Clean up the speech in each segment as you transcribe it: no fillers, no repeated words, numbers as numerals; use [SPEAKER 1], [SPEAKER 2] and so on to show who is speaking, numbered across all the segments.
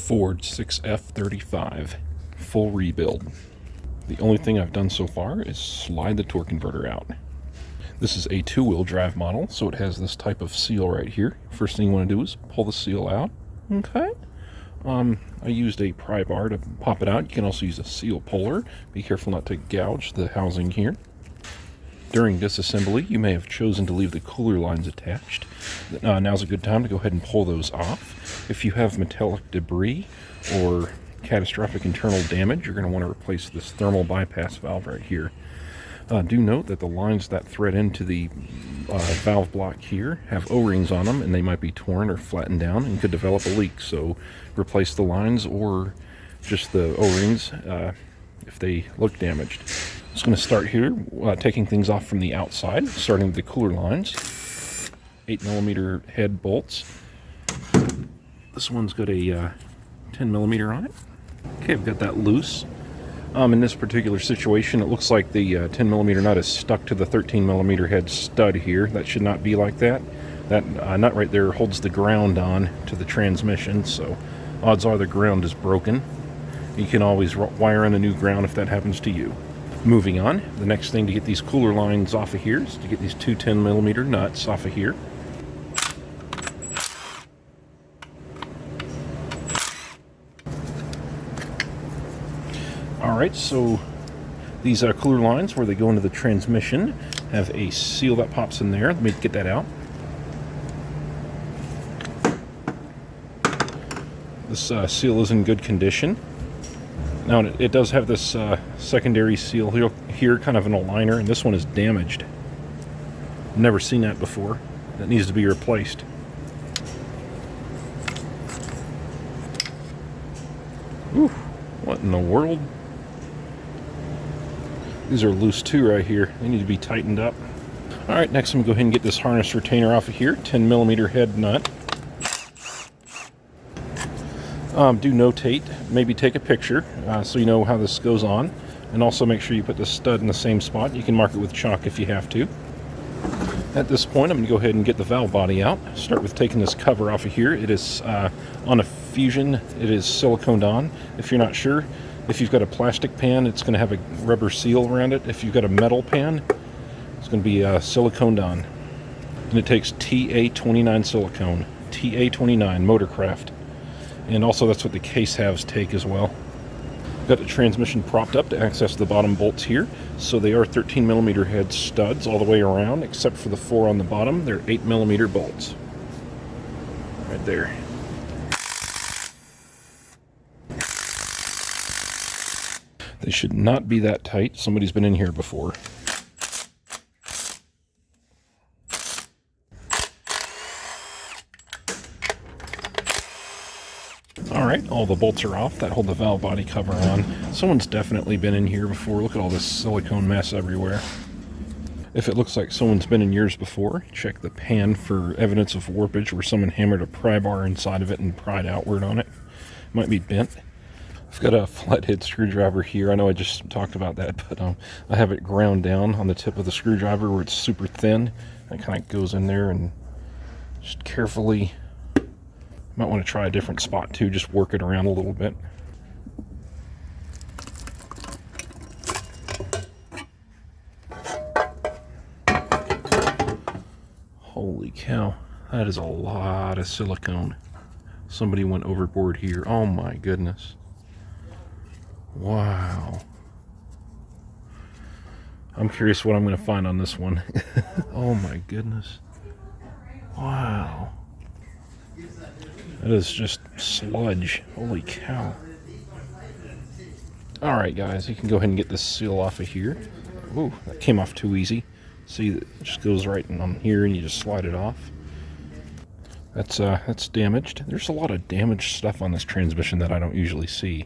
[SPEAKER 1] Ford 6F35 full rebuild. The only thing I've done so far is slide the torque converter out. This is a two-wheel drive model, so it has this type of seal right here. First thing you want to do is pull the seal out. Okay. I used a pry bar to pop it out. You can also use a seal puller. Be careful not to gouge the housing here. During disassembly, you may have chosen to leave the cooler lines attached. Now's a good time to go ahead and pull those off. If you have metallic debris or catastrophic internal damage, you're going to want to replace this thermal bypass valve right here. Do note that the lines that thread into the valve block here have O-rings on them, and they might be torn or flattened down and could develop a leak. So replace the lines or just the O-rings if they look damaged. I'm just going to start here, taking things off from the outside, starting with the cooler lines. 8mm head bolts. This one's got a 10mm on it. Okay, I've got that loose. In this particular situation, it looks like the 10mm nut is stuck to the 13mm head stud here. That should not be like that. That nut right there holds the ground on to the transmission, so odds are the ground is broken. You can always wire in a new ground if that happens to you. Moving on, the next thing to get these cooler lines off of here is to get these two 10mm nuts off of here. Alright, so these cooler lines where they go into the transmission have a seal that pops in there. Let me get that out. This seal is in good condition. Now it does have this secondary seal here, kind of an aligner, and this one is damaged. Never seen that before. That needs to be replaced. Ooh, what in the world? These are loose too right here. They need to be tightened up. Alright, next I'm going to go ahead and get this harness retainer off of here. 10mm head nut. Do notate, maybe take a picture so you know how this goes on. And also make sure you put the stud in the same spot. You can mark it with chalk if you have to. At this point, I'm going to go ahead and get the valve body out. Start with taking this cover off of here. It is on a Fusion. It is siliconed on. If you're not sure, if you've got a plastic pan, it's going to have a rubber seal around it. If you've got a metal pan, it's going to be siliconed on. And it takes TA29 silicone. TA29 Motorcraft. And also that's what the case halves take as well. Got the transmission propped up to access the bottom bolts here. So they are 13mm head studs all the way around, except for the 4 on the bottom. They're 8mm bolts. Right there. They should not be that tight. Somebody's been in here before. Alright, all the bolts are off that hold the valve body cover on. Someone's definitely been in here before. Look at all this silicone mess everywhere. If it looks like someone's been in yours before, check the pan for evidence of warpage where someone hammered a pry bar inside of it and pried outward on it. Might be bent. I've got a flathead screwdriver here. I know I just talked about that, but I have it ground down on the tip of the screwdriver where it's super thin. It kind of goes in there and just carefully, might want to try a different spot too, just work it around a little bit. Holy cow, that is a lot of silicone. Somebody went overboard here. Oh my goodness. Wow. I'm curious what I'm going to find on this one. Oh my goodness. Wow. That is just sludge. Holy cow. Alright guys, you can go ahead and get this seal off of here. Ooh, that came off too easy. See, it just goes right on here and you just slide it off. That's damaged. There's a lot of damaged stuff on this transmission that I don't usually see.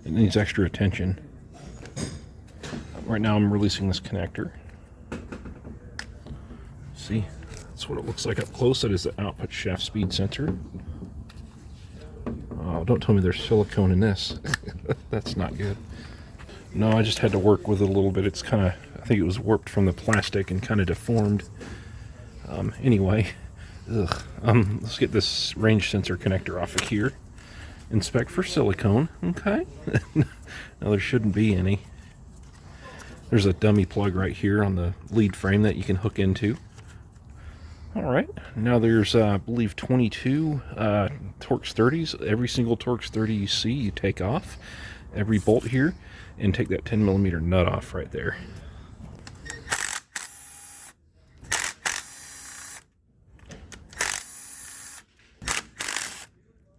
[SPEAKER 1] It needs extra attention. Right now I'm releasing this connector. See, that's what it looks like up close. That is the output shaft speed sensor. Oh, don't tell me there's silicone in this. That's not good. No, I just had to work with it a little bit. It's kind of, I think it was warped from the plastic and kind of deformed. Anyway, let's get this range sensor connector off of here. Inspect for silicone. Okay. Now there shouldn't be any. There's a dummy plug right here on the lead frame that you can hook into. Alright, now there's, I believe, 22 Torx 30s. Every single Torx 30 you see, you take off every bolt here and take that 10mm nut off right there.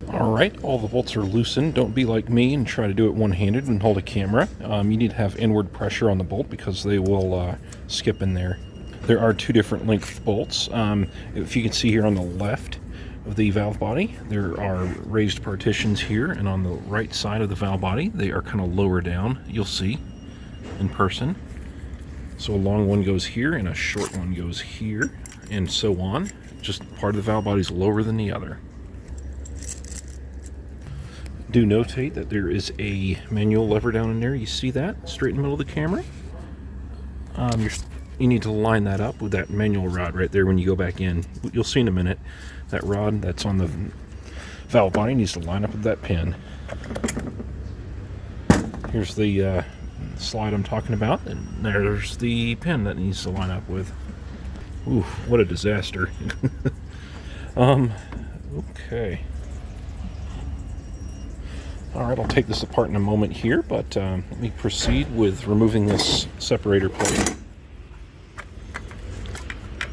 [SPEAKER 1] Alright, all the bolts are loosened. Don't be like me and try to do it one-handed and hold a camera. You need to have inward pressure on the bolt because they will skip in there. There are two different length bolts. If you can see here on the left of the valve body, there are raised partitions here, and on the right side of the valve body, they are kind of lower down. You'll see in person. So a long one goes here, and a short one goes here, and so on. Just part of the valve body is lower than the other. Do notate that there is a manual lever down in there. You see that straight in the middle of the camera? You need to line that up with that manual rod right there when you go back in. You'll see in a minute that rod that's on the valve body needs to line up with that pin. Here's the slide I'm talking about, and there's the pin that needs to line up with. Ooh, what a disaster. Okay. Alright, I'll take this apart in a moment here, but let me proceed with removing this separator plate.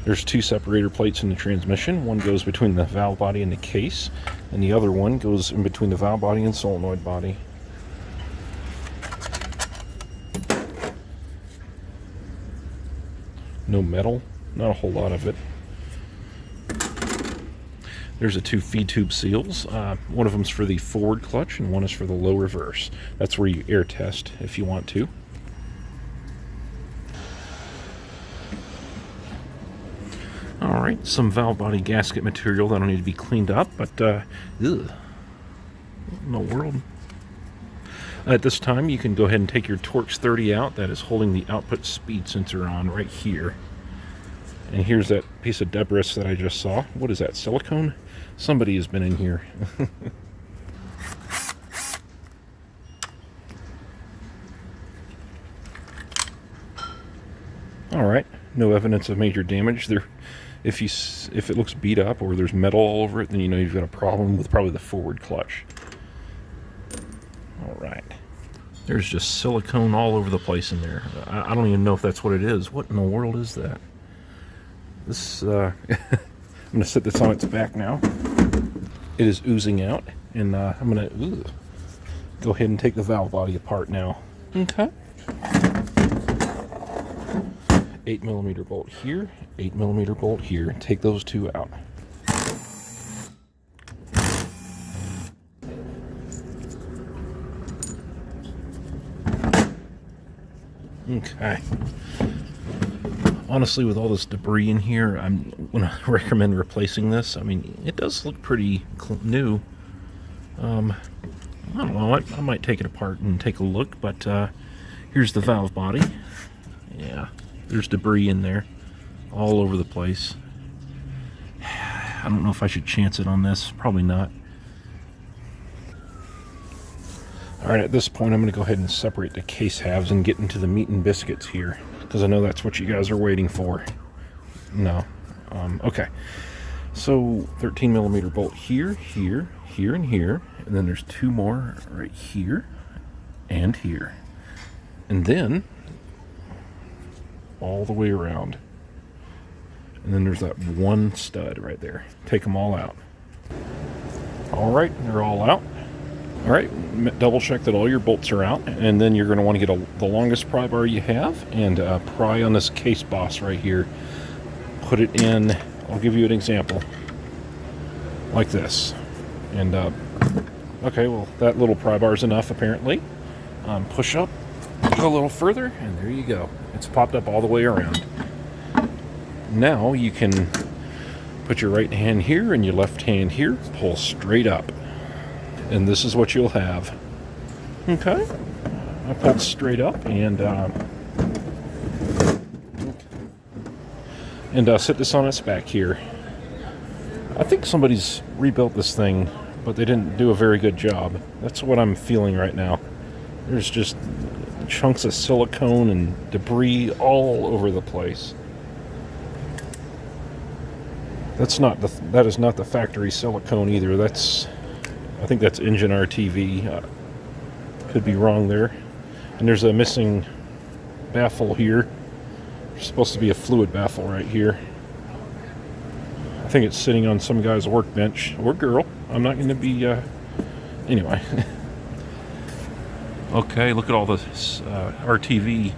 [SPEAKER 1] There's two separator plates in the transmission. One goes between the valve body and the case, and the other one goes in between the valve body and solenoid body. No metal, not a whole lot of it. There's the two feed tube seals. One of them's for the forward clutch and one is for the low reverse. That's where you air test if you want to. Alright, some valve body gasket material that'll need to be cleaned up, but ugh. What in the world? At this time, you can go ahead and take your Torx 30 out that is holding the output speed sensor on right here. And here's that piece of debris that I just saw. What is that, silicone? Somebody has been in here. Alright, no evidence of major damage. If it looks beat up or there's metal all over it, then you know you've got a problem with probably the forward clutch. Alright. There's just silicone all over the place in there. I don't even know if that's what it is. What in the world is that? This, I'm going to set this on its back now. It is oozing out, and I'm going to go ahead and take the valve body apart now. Okay. 8mm bolt here, 8mm bolt here. Take those two out. Okay. Honestly, with all this debris in here, I'm going to recommend replacing this. I mean, it does look pretty new. I don't know, I might take it apart and take a look, but here's the valve body. Yeah, there's debris in there all over the place. I don't know if I should chance it on this. Probably not. Alright, at this point I'm going to go ahead and separate the case halves and get into the meat and biscuits here, because I know that's what you guys are waiting for. No. Okay. So 13mm bolt here, here, here, and here, and then there's two more right here and here. And then all the way around. And then there's that one stud right there. Take them all out. Alright, they're all out. Alright, double check that all your bolts are out, and then you're going to want to get the longest pry bar you have and pry on this case boss right here. Put it in, I'll give you an example, like this. And, okay, well, that little pry bar is enough apparently. Push up a little further, and there you go. It's popped up all the way around. Now you can put your right hand here and your left hand here, pull straight up. And this is what you'll have. Okay. I pulled straight up and set this on its back here. I think somebody's rebuilt this thing but they didn't do a very good job. That's what I'm feeling right now. There's just chunks of silicone and debris all over the place. That is not the factory silicone either. I think that's engine RTV. Could be wrong there. And there's a missing baffle here. There's supposed to be a fluid baffle right here. I think it's sitting on some guy's workbench, or girl. I'm not going to be, anyway. Okay, look at all this RTV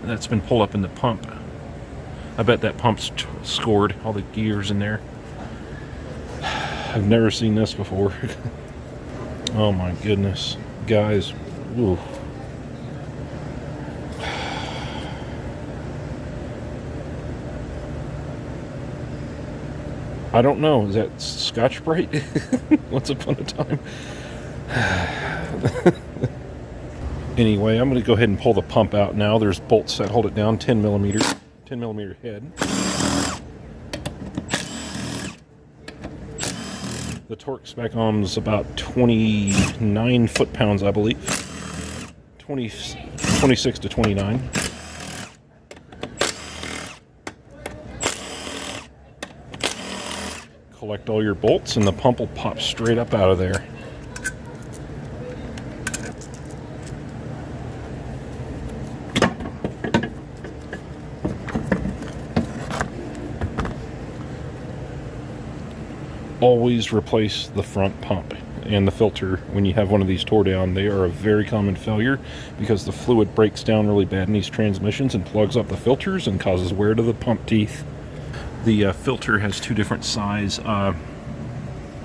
[SPEAKER 1] that's been pulled up in the pump. I bet that pump's scored, all the gears in there. I've never seen this before. Oh my goodness. Guys, ooh. I don't know. Is that Scotch-Brite? Once upon a time. Anyway, I'm going to go ahead and pull the pump out now. There's bolts that hold it down, 10 millimeter head. The torque spec on is about 29 foot-pounds, I believe. 26 to 29. Collect all your bolts and the pump will pop straight up out of there. Always replace the front pump and the filter when you have one of these tore down. They are a very common failure because the fluid breaks down really bad in these transmissions and plugs up the filters and causes wear to the pump teeth. The filter has two different size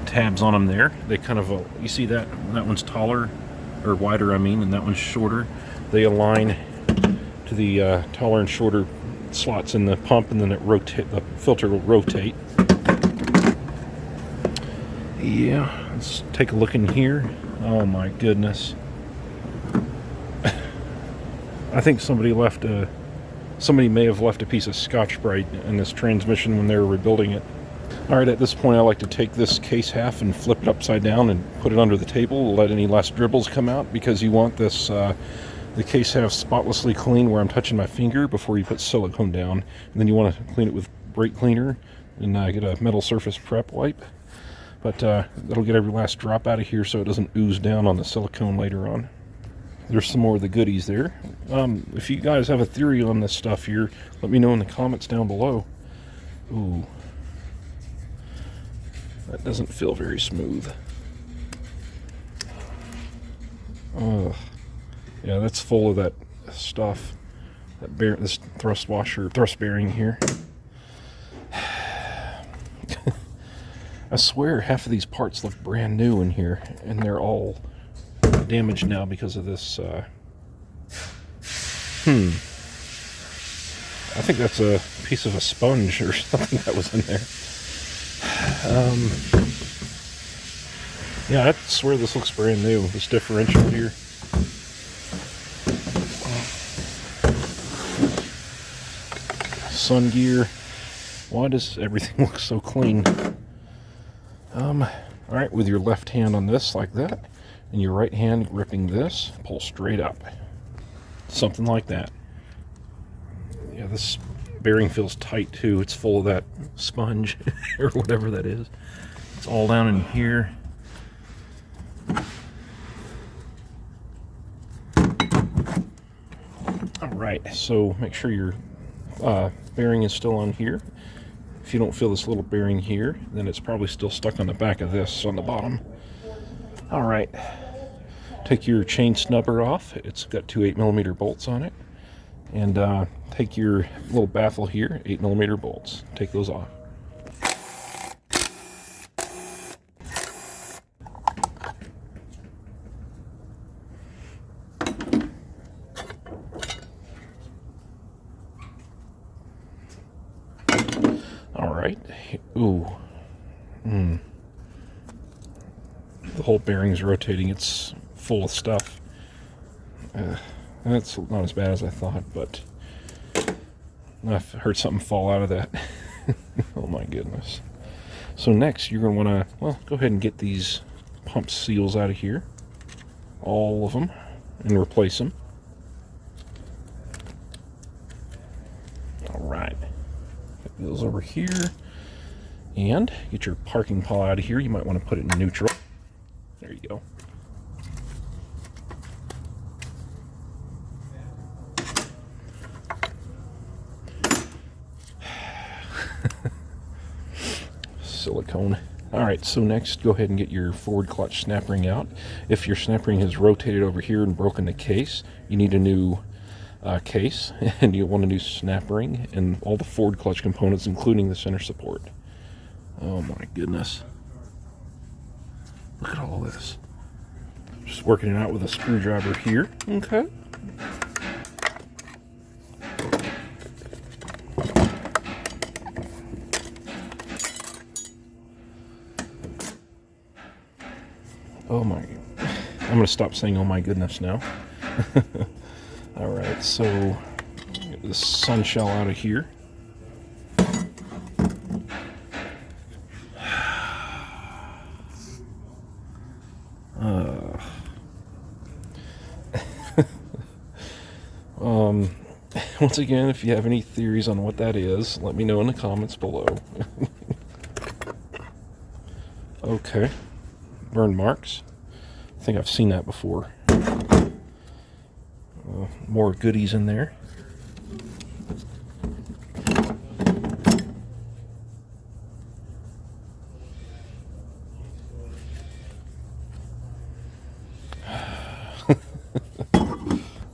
[SPEAKER 1] tabs on them there. They kind of, you see that one's taller, or wider I mean, and that one's shorter. They align to the taller and shorter slots in the pump, and then the filter will rotate. Yeah, let's take a look in here. Oh my goodness. I think somebody may have left a piece of Scotch-Brite in this transmission when they were rebuilding it. Alright, at this point I like to take this case half and flip it upside down and put it under the table, let any last dribbles come out, because you want this the case half spotlessly clean where I'm touching my finger before you put silicone down. And then you want to clean it with brake cleaner and get a metal surface prep wipe. But that'll get every last drop out of here so it doesn't ooze down on the silicone later on. There's some more of the goodies there. If you guys have a theory on this stuff here, let me know in the comments down below. Ooh. That doesn't feel very smooth. Yeah, that's full of that stuff. This thrust bearing here. I swear half of these parts look brand new in here, and they're all damaged now because of this. I think that's a piece of a sponge or something that was in there. Yeah, I swear this looks brand new, this differential here. Sun gear. Why does everything look so clean? Alright, with your left hand on this like that, and your right hand gripping this, pull straight up. Something like that. Yeah, this bearing feels tight too. It's full of that sponge or whatever that is. It's all down in here. Alright, so make sure your bearing is still on here. If you don't feel this little bearing here, then it's probably still stuck on the back of this on the bottom. Alright, take your chain snubber off. It's got two 8mm bolts on it. And take your little baffle here, 8mm bolts. Take those off. Alright. Ooh. The whole bearing's rotating. It's full of stuff. That's not as bad as I thought, but I've heard something fall out of that. Oh my goodness. So next, you're going to want to, well, go ahead and get these pump seals out of here, all of them, and replace them. All right, put those over here, and get your parking pawl out of here. You might want to put it in neutral. There you go. Silicone. Alright, so next go ahead and get your forward clutch snap ring out. If your snap ring has rotated over here and broken the case, you need a new case, and you want a new snap ring and all the forward clutch components, including the center support. Oh my goodness. Look at all this. Just working it out with a screwdriver here. Okay. Oh my, I'm going to stop saying oh my goodness now. Alright, so get this sun shell out of here. Once again, if you have any theories on what that is, let me know in the comments below. Okay. Burn marks. I think I've seen that before. More goodies in there.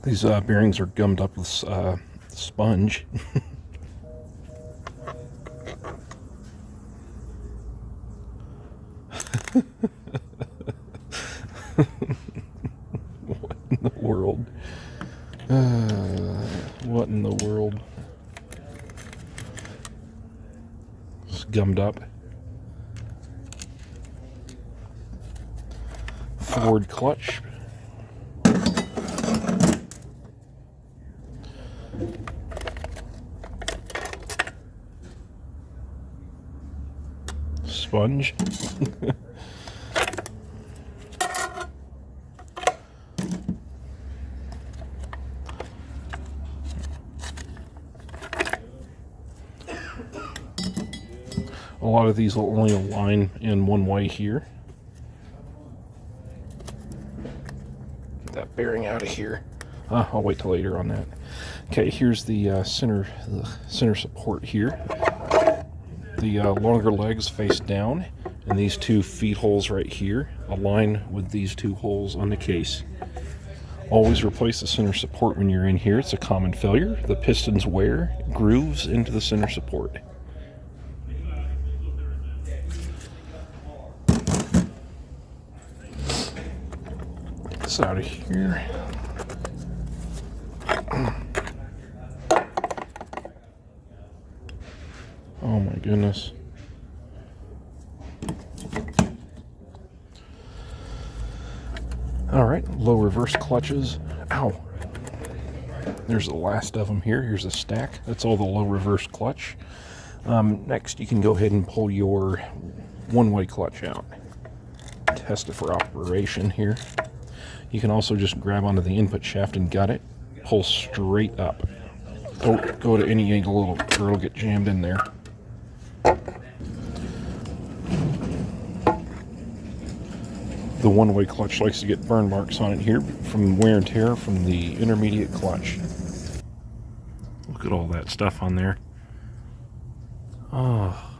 [SPEAKER 1] These bearings are gummed up with sponge. What in the world? What in the world? It's gummed up. Forward clutch. Sponge. A lot of these will only align in one way here. Get that bearing out of here. I'll wait till later on that. Okay, here's the center support here. The longer legs face down, and these two feed holes right here align with these two holes on the case. Always replace the center support when you're in here. It's a common failure. The pistons wear grooves into the center support. Get this out of here. Oh my goodness. Alright, low reverse clutches. Ow. There's the last of them here. Here's a stack. That's all the low reverse clutch. Next, you can go ahead and pull your one-way clutch out. Test it for operation here. You can also just grab onto the input shaft and gut it. Pull straight up. Don't go to any angle or it'll get jammed in there. The one-way clutch likes to get burn marks on it here from wear and tear from the intermediate clutch. Look at all that stuff on there. Oh.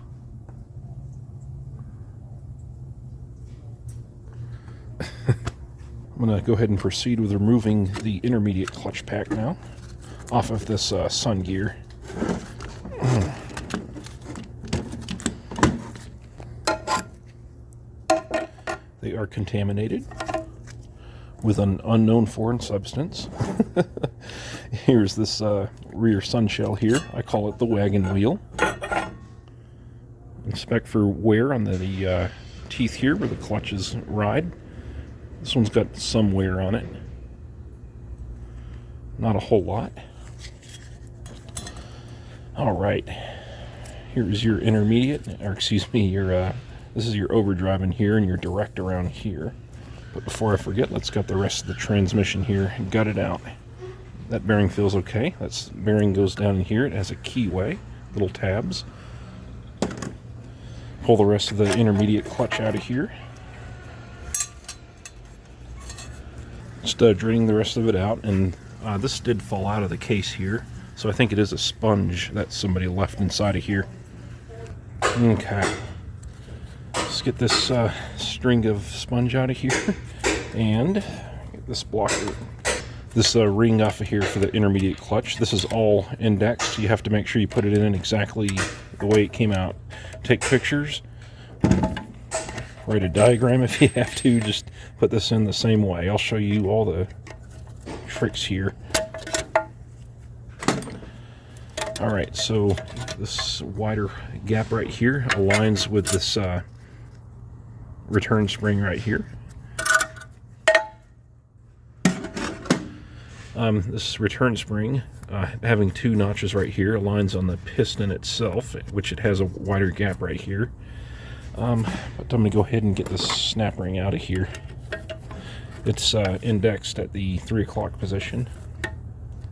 [SPEAKER 1] I'm going to go ahead and proceed with removing the intermediate clutch pack now off of this Sun gear. They are contaminated with an unknown foreign substance. Here's this rear sun shell here. I call it the wagon wheel. Inspect for wear on the teeth here where the clutches ride. This one's got some wear on it. Not a whole lot. Alright. Here's your intermediate, or excuse me, your This is your overdrive in here and your direct around here. But before I forget, let's get the rest of the transmission here gutted out. That bearing feels okay. That bearing goes down in here. It has a keyway, little tabs. Pull the rest of the intermediate clutch out of here. Just draining the rest of it out, and this did fall out of the case here, so I think it is a sponge that somebody left inside of here. Okay, let's get this string of sponge out of here, and get this blocker, this ring off of here for the intermediate clutch. This is all indexed. You have to make sure you put it in exactly the way it came out. Take pictures. Write a diagram if you have to. Just put this in the same way. I'll show you all the tricks here. Alright, so this wider gap right here aligns with this return spring right here. This return spring, having two notches right here, aligns on the piston itself, which it has a wider gap right here. But I'm going to go ahead and get this snap ring out of here. It's indexed at the 3 o'clock position.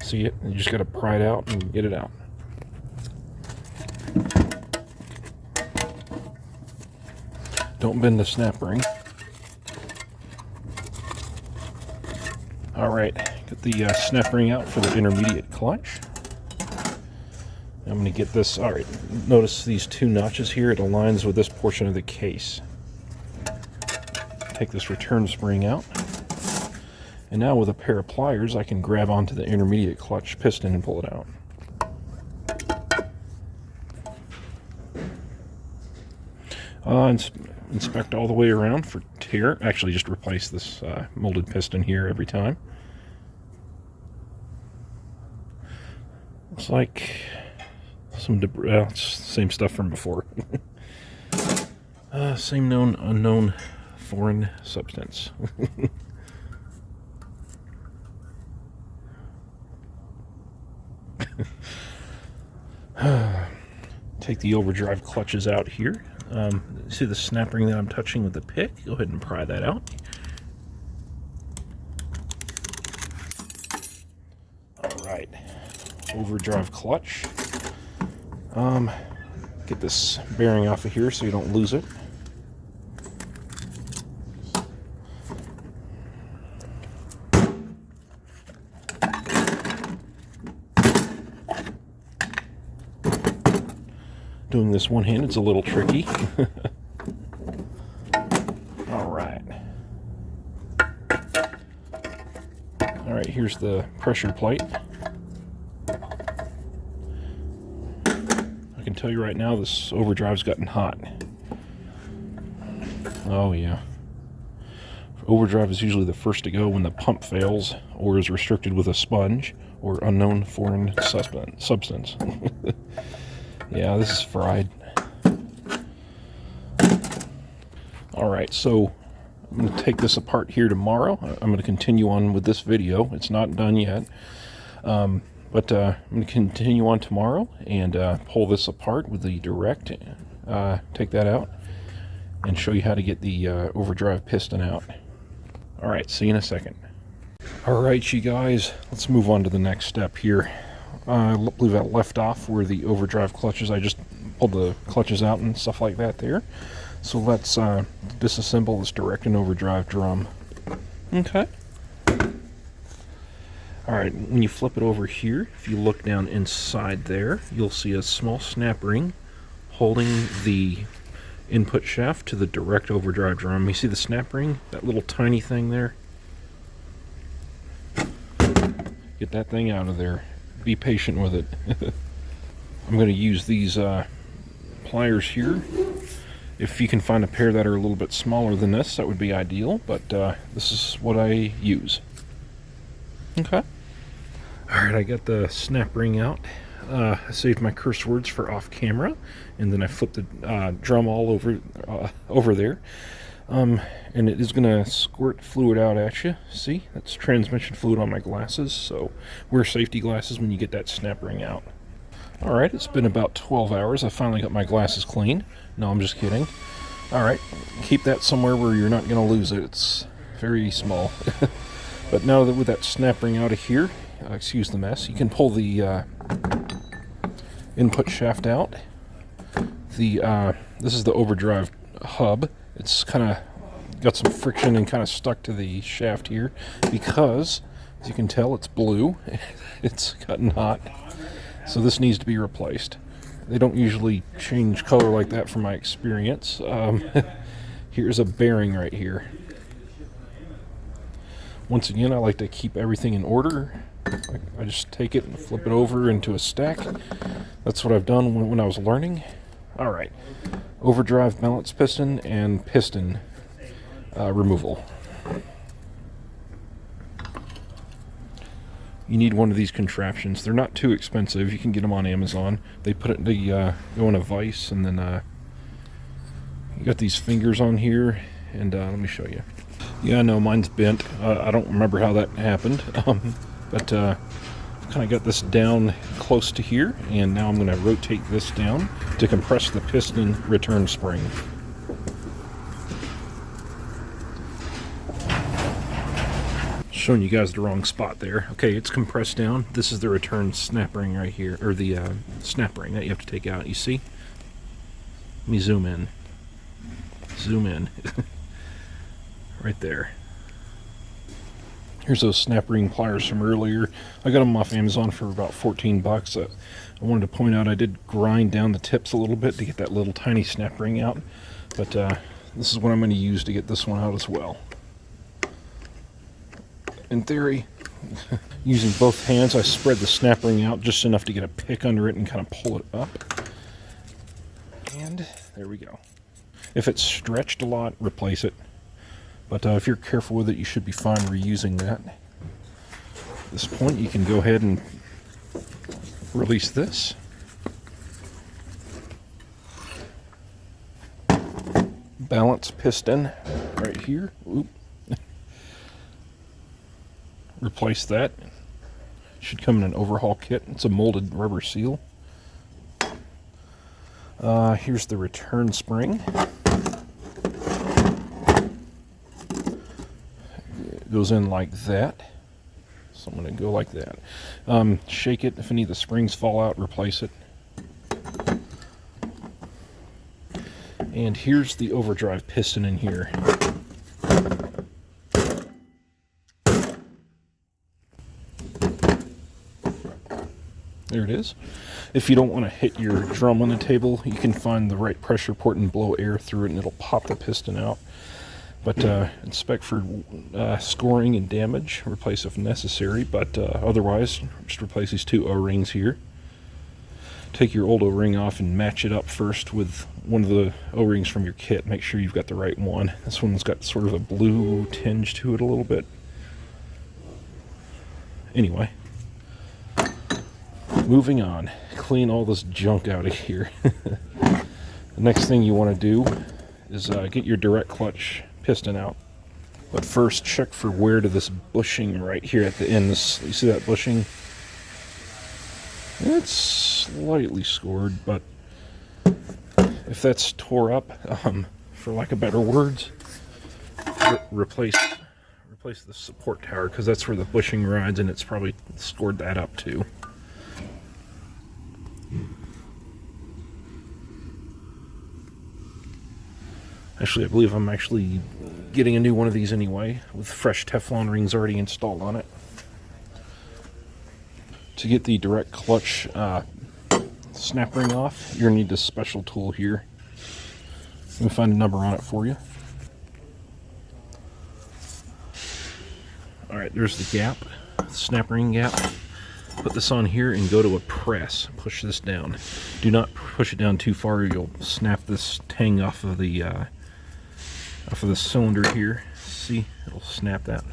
[SPEAKER 1] See it? You just got to pry it out and get it out. Don't bend the snap ring. Alright, get the snap ring out for the intermediate clutch. I'm going to get this. Alright, notice these two notches here. It aligns with this portion of the case. Take this return spring out. And now with a pair of pliers, I can grab onto the intermediate clutch piston and pull it out. Inspect all the way around for tear. Actually, just replace this molded piston here every time. Looks like some debris. Well, it's same stuff from before. Same known unknown foreign substance. Take the overdrive clutches out here. See the snap ring that I'm touching with the pick? Go ahead and pry that out. Alright, overdrive clutch. Get this bearing off of here so you don't lose it. Doing this one-handed is a little tricky. Alright. Alright, here's the pressure plate. I can tell you right now this overdrive's gotten hot. Oh yeah. Overdrive is usually the first to go when the pump fails or is restricted with a sponge or unknown foreign substance. Yeah, this is fried. Alright, so I'm going to take this apart here tomorrow. I'm going to continue on with this video. It's not done yet. But I'm going to continue on tomorrow and pull this apart with the direct. Take that out and show you how to get the overdrive piston out. Alright, see you in a second. Alright, you guys, let's move on to the next step here. I believe I left off where the overdrive clutches, I just pulled the clutches out and stuff like that there. So let's disassemble this direct and overdrive drum. Okay. Alright, when you flip it over here, if you look down inside there, you'll see a small snap ring holding the input shaft to the direct overdrive drum. You see the snap ring? That little tiny thing there? Get that thing out of there. Be patient with it. I'm going to use these pliers here. If you can find a pair that are a little bit smaller than this, that would be ideal, but this is what I use. Okay. Alright, I got the snap ring out. I saved my curse words for off camera, and then I flipped the drum all over there. And it is going to squirt fluid out at you. See, that's transmission fluid on my glasses, so wear safety glasses when you get that snap ring out. Alright, it's been about 12 hours. I finally got my glasses clean. No, I'm just kidding. All right, keep that somewhere where you're not going to lose it. It's very small. But now that with that snap ring out of here, excuse the mess, you can pull the input shaft out. This is the overdrive hub. It's kind of got some friction and kind of stuck to the shaft here because, as you can tell, it's blue. It's gotten hot. So this needs to be replaced. They don't usually change color like that from my experience. Here's a bearing right here. Once again, I like to keep everything in order. I just take it and flip it over into a stack. That's what I've done when I was learning. Alright, overdrive balance piston and piston removal. You need one of these contraptions. They're not too expensive. You can get them on Amazon. They put it, go in a vise, and then you got these fingers on here, and let me show you. Yeah, no, mine's bent. I don't remember how that happened, but kind of got this down close to here, and now I'm going to rotate this down to compress the piston return spring. Showing you guys the wrong spot there. Okay, it's compressed down. This is the return snap ring right here, or the snap ring that you have to take out. You see? Let me zoom in. Zoom in. Right there. Here's those snap ring pliers from earlier. I got them off Amazon for about 14 bucks. I wanted to point out I did grind down the tips a little bit to get that little tiny snap ring out, but this is what I'm going to use to get this one out as well. In theory, using both hands, I spread the snap ring out just enough to get a pick under it and kind of pull it up. And there we go. If it's stretched a lot, replace it. But if you're careful with it, you should be fine reusing that. At this point, you can go ahead and release this. Balance piston right here. Oop. Replace that. Should come in an overhaul kit. It's a molded rubber seal. Here's the return spring. It goes in like that. So I'm going to go like that. Shake it. If any of the springs fall out, replace it. And here's the overdrive piston in here. There it is. If you don't want to hit your drum on the table, you can find the right pressure port and blow air through it, and it'll pop the piston out. But inspect for scoring and damage. Replace if necessary, but otherwise, just replace these two O-rings here. Take your old O-ring off and match it up first with one of the O-rings from your kit. Make sure you've got the right one. This one's got sort of a blue tinge to it a little bit. Anyway. Moving on, clean all this junk out of here. The next thing you want to do is get your direct clutch piston out. But first, check for wear to this bushing right here at the end. You see that bushing? It's slightly scored, but if that's tore up, for lack of better words, replace the support tower, because that's where the bushing rides, and it's probably scored that up too. Actually, I believe I'm actually getting a new one of these anyway, with fresh Teflon rings already installed on it. To get the direct clutch snap ring off, you're going to need this special tool here. Let me find a number on it for you. Alright, there's the gap, the snap ring gap. Put this on here and go to a press. Push this down. Do not push it down too far, or you'll snap this tang off of the cylinder here. See, it'll snap that.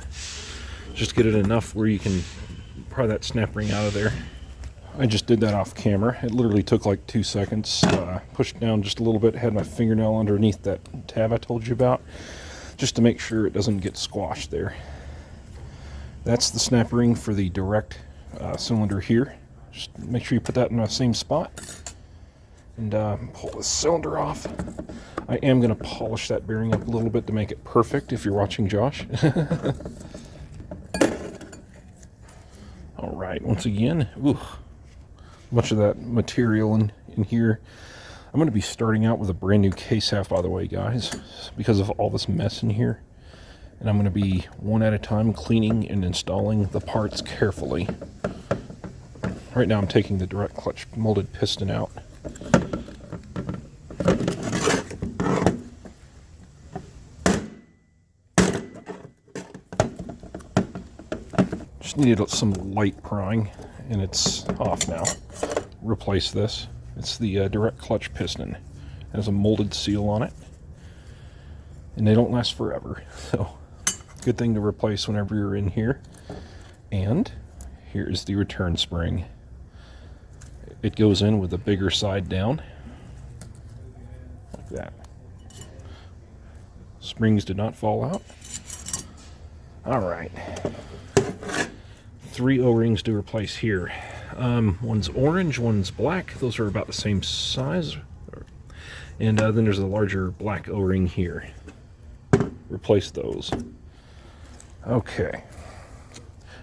[SPEAKER 1] Just get it enough where you can pry that snap ring out of there. I just did that off camera. It literally took like 2 seconds. Pushed down just a little bit, had my fingernail underneath that tab I told you about, just to make sure it doesn't get squashed there. That's the snap ring for the direct cylinder here. Just make sure you put that in the same spot and pull the cylinder off. I am going to polish that bearing up a little bit to make it perfect if you're watching Josh. All right, once again, much of that material in here. I'm going to be starting out with a brand new case half, by the way, guys, because of all this mess in here. And I'm going to be one at a time cleaning and installing the parts carefully. Right now I'm taking the direct clutch molded piston out. Just needed some light prying, and it's off now. Replace this. It's the direct clutch piston. It has a molded seal on it, and they don't last forever, so good thing to replace whenever you're in here. And here is the return spring. It goes in with the bigger side down, like that. Springs did not fall out. All right. 3 O-rings to replace here. One's orange, one's black. Those are about the same size. And then there's a larger black O-ring here. Replace those. Okay.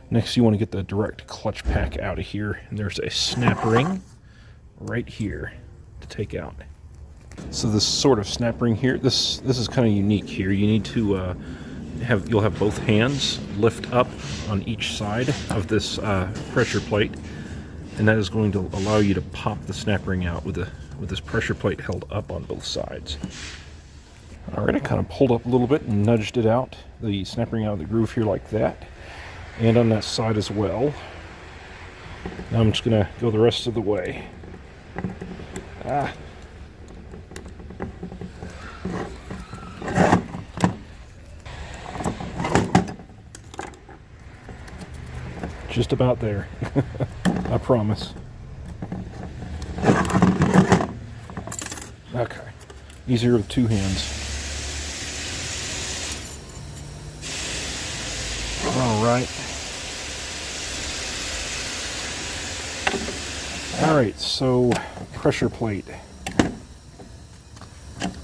[SPEAKER 1] Next, you want to get the direct clutch pack out of here. And there's a snap ring right here to take out. So this sort of snap ring here, this is kind of unique here. You need to you'll have both hands lift up on each side of this pressure plate, and that is going to allow you to pop the snap ring out with this pressure plate held up on both sides. All right, I kind of pulled up a little bit and nudged it out, the snap ring out of the groove here like that, and on that side as well. Now I'm just going to go the rest of the way. Just about there. I promise. Okay. Easier with 2 hands. Alright. Alright, so pressure plate.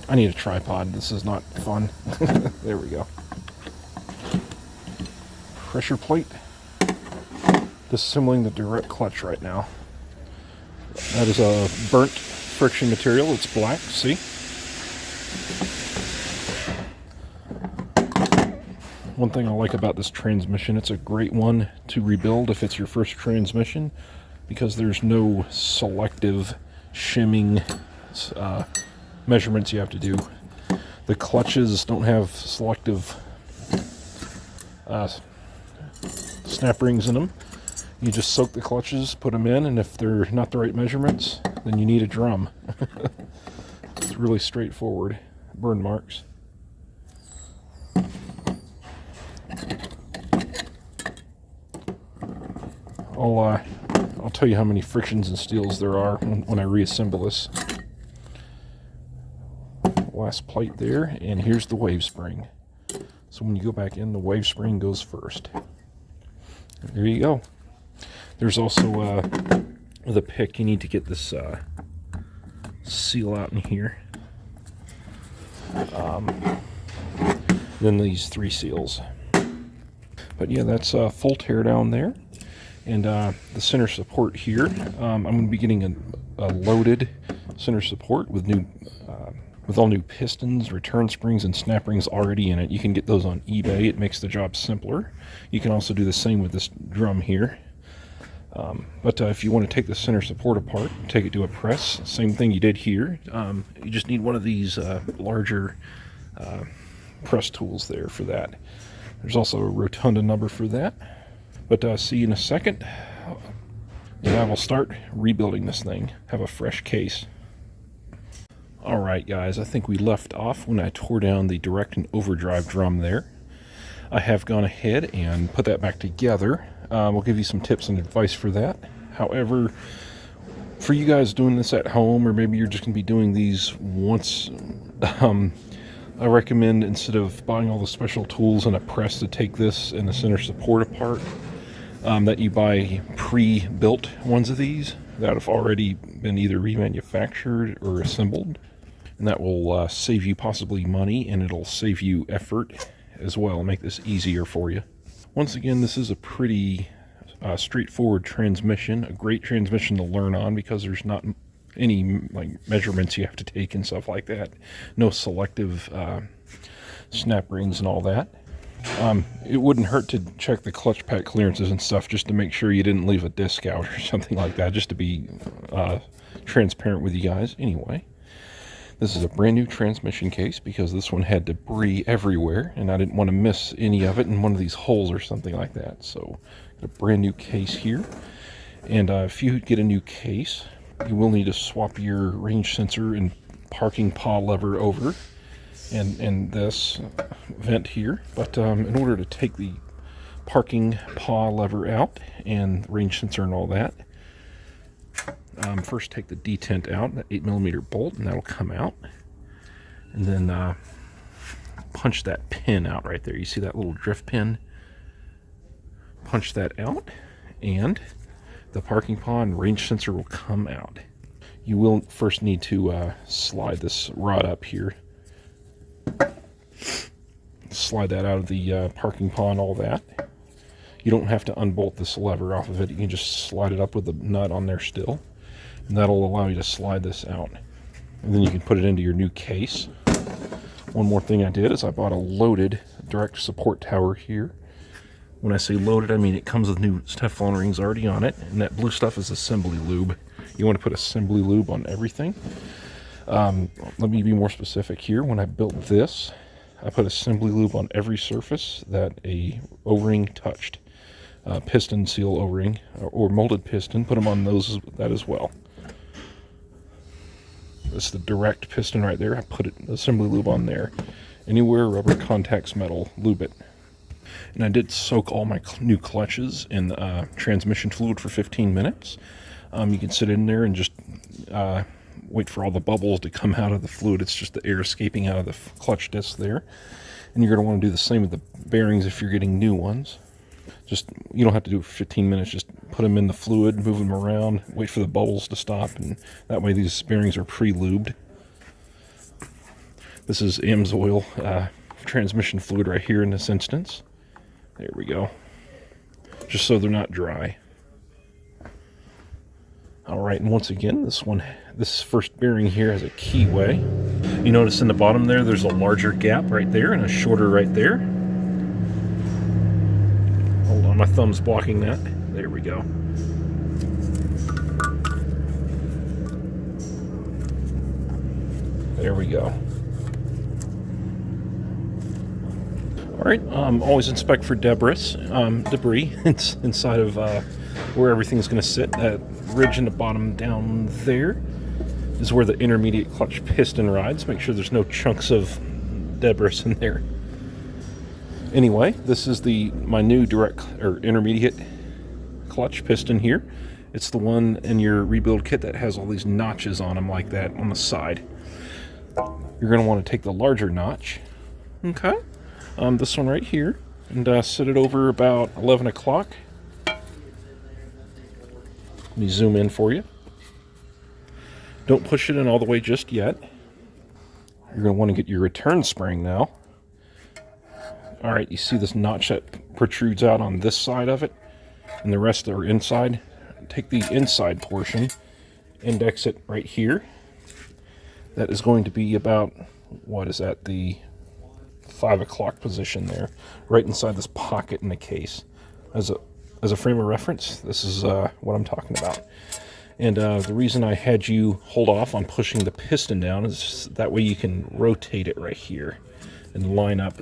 [SPEAKER 1] I need a tripod. This is not fun. There we go. Pressure plate. Disassembling the direct clutch right now. That is a burnt friction material. It's black, see? One thing I like about this transmission, it's a great one to rebuild if it's your first transmission, because there's no selective shimming measurements you have to do. The clutches don't have selective snap rings in them. You just soak the clutches, put them in, and if they're not the right measurements, then you need a drum. It's really straightforward. Burn marks. I'll tell you how many frictions and steels there are when I reassemble this. Last plate there, and here's the wave spring. So when you go back in, the wave spring goes first. There you go. There's also the pick. You need to get this seal out in here. Then these 3 seals. But yeah, that's a full teardown there. And the center support here, I'm going to be getting a loaded center support with all new pistons, return springs, and snap rings already in it. You can get those on eBay. It makes the job simpler. You can also do the same with this drum here. But if you want to take the center support apart, take it to a press, same thing you did here. You just need one of these larger press tools there for that. There's also a rotunda number for that. But see you in a second. And I will start rebuilding this thing. Have a fresh case. Alright guys, I think we left off when I tore down the direct and overdrive drum there. I have gone ahead and put that back together. We'll give you some tips and advice for that. However, for you guys doing this at home, or maybe you're just going to be doing these once, I recommend, instead of buying all the special tools and a press to take this and the center support apart, that you buy pre-built ones of these that have already been either remanufactured or assembled. and that will save you possibly money, and it'll save you effort as well, make this easier for you. Once again, this is a pretty straightforward transmission, a great transmission to learn on because there's not any like measurements you have to take and stuff like that. No selective snap rings and all that. It wouldn't hurt to check the clutch pack clearances and stuff just to make sure you didn't leave a disc out or something like that, just to be transparent with you guys. Anyway, this is a brand new transmission case because this one had debris everywhere and I didn't want to miss any of it in one of these holes or something like that. So got a brand new case here, and if you get a new case, you will need to swap your range sensor and parking paw lever over and this vent here. But in order to take the parking paw lever out and range sensor and all that, first take the detent out, that 8mm bolt, and that'll come out. And then punch that pin out right there. You see that little drift pin? Punch that out, and the parking paw and range sensor will come out. You will first need to slide this rod up here. Slide that out of the parking paw and all that. You don't have to unbolt this lever off of it. You can just slide it up with the nut on there still, and that'll allow you to slide this out. And then you can put it into your new case. One more thing I did is I bought a loaded direct support tower here. When I say loaded, I mean it comes with new Teflon rings already on it, and that blue stuff is assembly lube. You want to put assembly lube on everything. Let me be more specific here. When I built this, I put assembly lube on every surface that a O-ring touched. Piston seal O-ring or molded piston, put them on that as well. This is the direct piston right there. I put assembly lube on there. Anywhere rubber contacts metal, lube it. And I did soak all my new clutches in transmission fluid for 15 minutes. You can sit in there and just wait for all the bubbles to come out of the fluid. It's just the air escaping out of the clutch disc there. And you're going to want to do the same with the bearings if you're getting new ones. You don't have to do it for 15 minutes. Just put them in the fluid, move them around, wait for the bubbles to stop, and that way these bearings are pre-lubed. This is AMSOIL transmission fluid right here in this instance. There we go. Just so they're not dry. Alright, and once again, this first bearing here has a keyway. You notice in the bottom there's a larger gap right there and a shorter right there. Hold on, my thumb's blocking that. There we go. There we go. Alright, always inspect for debris inside of where everything's going to sit. That ridge in the bottom down there is where the intermediate clutch piston rides. Make sure there's no chunks of debris in there. Anyway, this is my new intermediate clutch piston here. It's the one in your rebuild kit that has all these notches on them like that on the side. You're going to want to take the larger notch. Okay. This one right here, and set it over about 11 o'clock. Let me zoom in for you. Don't push it in all the way just yet. You're going to want to get your return spring now. Alright, you see this notch that protrudes out on this side of it, and the rest are inside. Take the inside portion, index it right here. That is going to be about, what is that, the 5 o'clock position there, right inside this pocket in the case. As a frame of reference, this is what I'm talking about. And the reason I had you hold off on pushing the piston down is that way you can rotate it right here and line up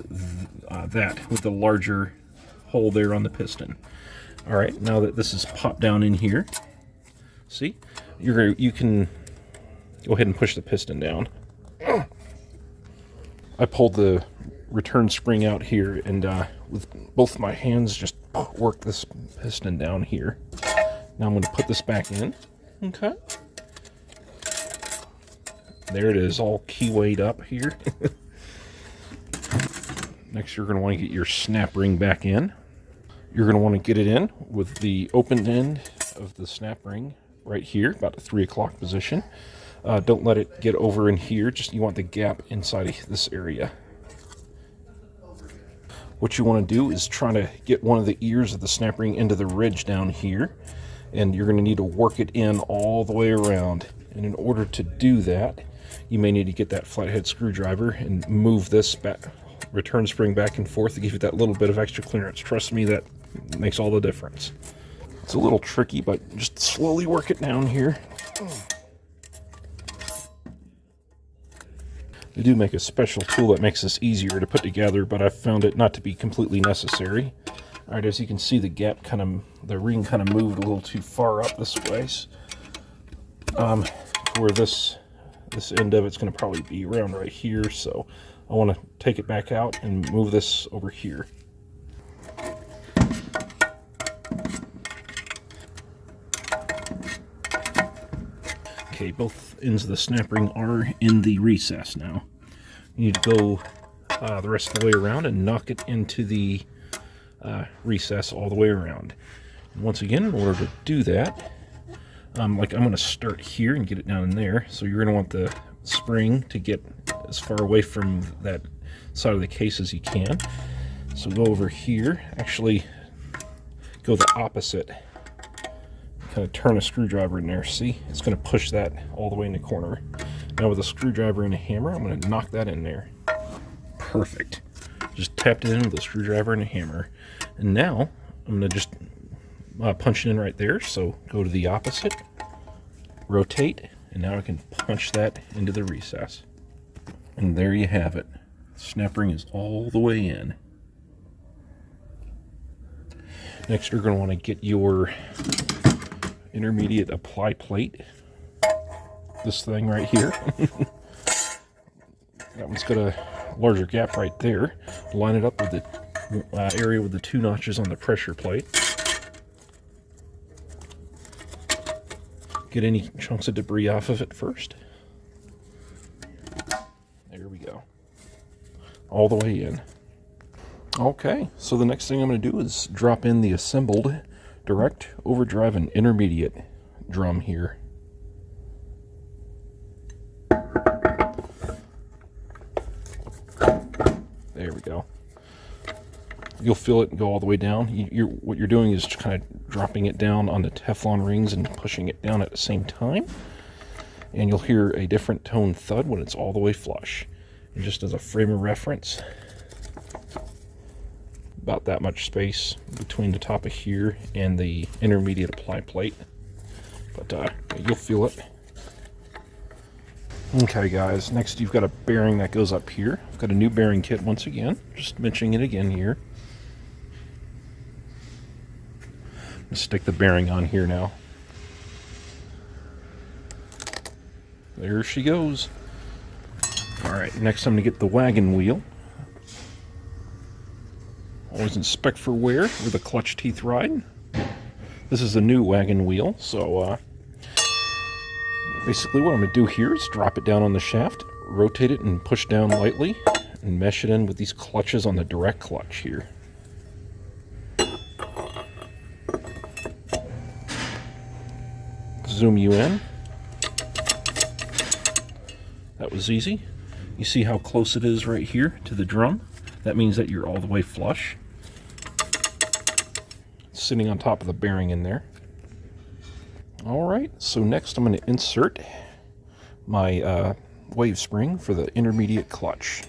[SPEAKER 1] that with the larger hole there on the piston. All right, now that this is popped down in here, see, you can go ahead and push the piston down. I pulled the return spring out here, and with both my hands just work this piston down here. Now I'm going to put this back in. Okay. There it is, all keywayed up here. Next, you're going to want to get your snap ring back in. You're going to want to get it in with the open end of the snap ring right here, about the 3 o'clock position. Don't let it get over in here. Just you want the gap inside of this area. What you want to do is try to get one of the ears of the snap ring into the ridge down here, and you're going to need to work it in all the way around. And in order to do that, you may need to get that flathead screwdriver and move this back, return spring back and forth to give you that little bit of extra clearance. Trust me, that makes all the difference. It's a little tricky, but just slowly work it down here. They do make a special tool that makes this easier to put together, but I've found it not to be completely necessary. Alright, as you can see, the ring kind of moved a little too far up this way. Where this end of it's going to probably be around right here, so I want to take it back out and move this over here. Okay, both ends of the snap ring are in the recess now. You need to go the rest of the way around and knock it into the recess all the way around. And once again, in order to do that, like I'm going to start here and get it down in there. So you're going to want the spring to get as far away from that side of the case as you can. So go over here, actually go the opposite. Kind of turn a screwdriver in there. See, it's going to push that all the way in the corner. Now with a screwdriver and a hammer, I'm going to knock that in there. Perfect. Just tapped it in with a screwdriver and a hammer. And now I'm going to just punch it in right there. So go to the opposite, rotate, and now I can punch that into the recess. And there you have it. Snap ring is all the way in. Next, you're going to want to get your intermediate apply plate. This thing right here. That one's got a larger gap right there. Line it up with the area with the 2 notches on the pressure plate. Get any chunks of debris off of it first. There we go. All the way in. Okay, so the next thing I'm going to do is drop in the assembled direct overdrive and intermediate drum here. There we go. You'll feel it go all the way down. What you're doing is kind of dropping it down on the Teflon rings and pushing it down at the same time. And you'll hear a different tone thud when it's all the way flush. And just as a frame of reference, about that much space between the top of here and the intermediate apply plate. But you'll feel it. Okay guys, next you've got a bearing that goes up here. I've got a new bearing kit once again, just mentioning it again here. Let's stick the bearing on here now. There she goes. Alright, next I'm going to get the wagon wheel. Always inspect for wear with a clutch teeth ride. This is a new wagon wheel, so basically what I'm going to do here is drop it down on the shaft, rotate it and push down lightly, and mesh it in with these clutches on the direct clutch here. Zoom you in. That was easy. You see how close it is right here to the drum? That means that you're all the way flush. It's sitting on top of the bearing in there. Alright, so next I'm going to insert my wave spring for the intermediate clutch.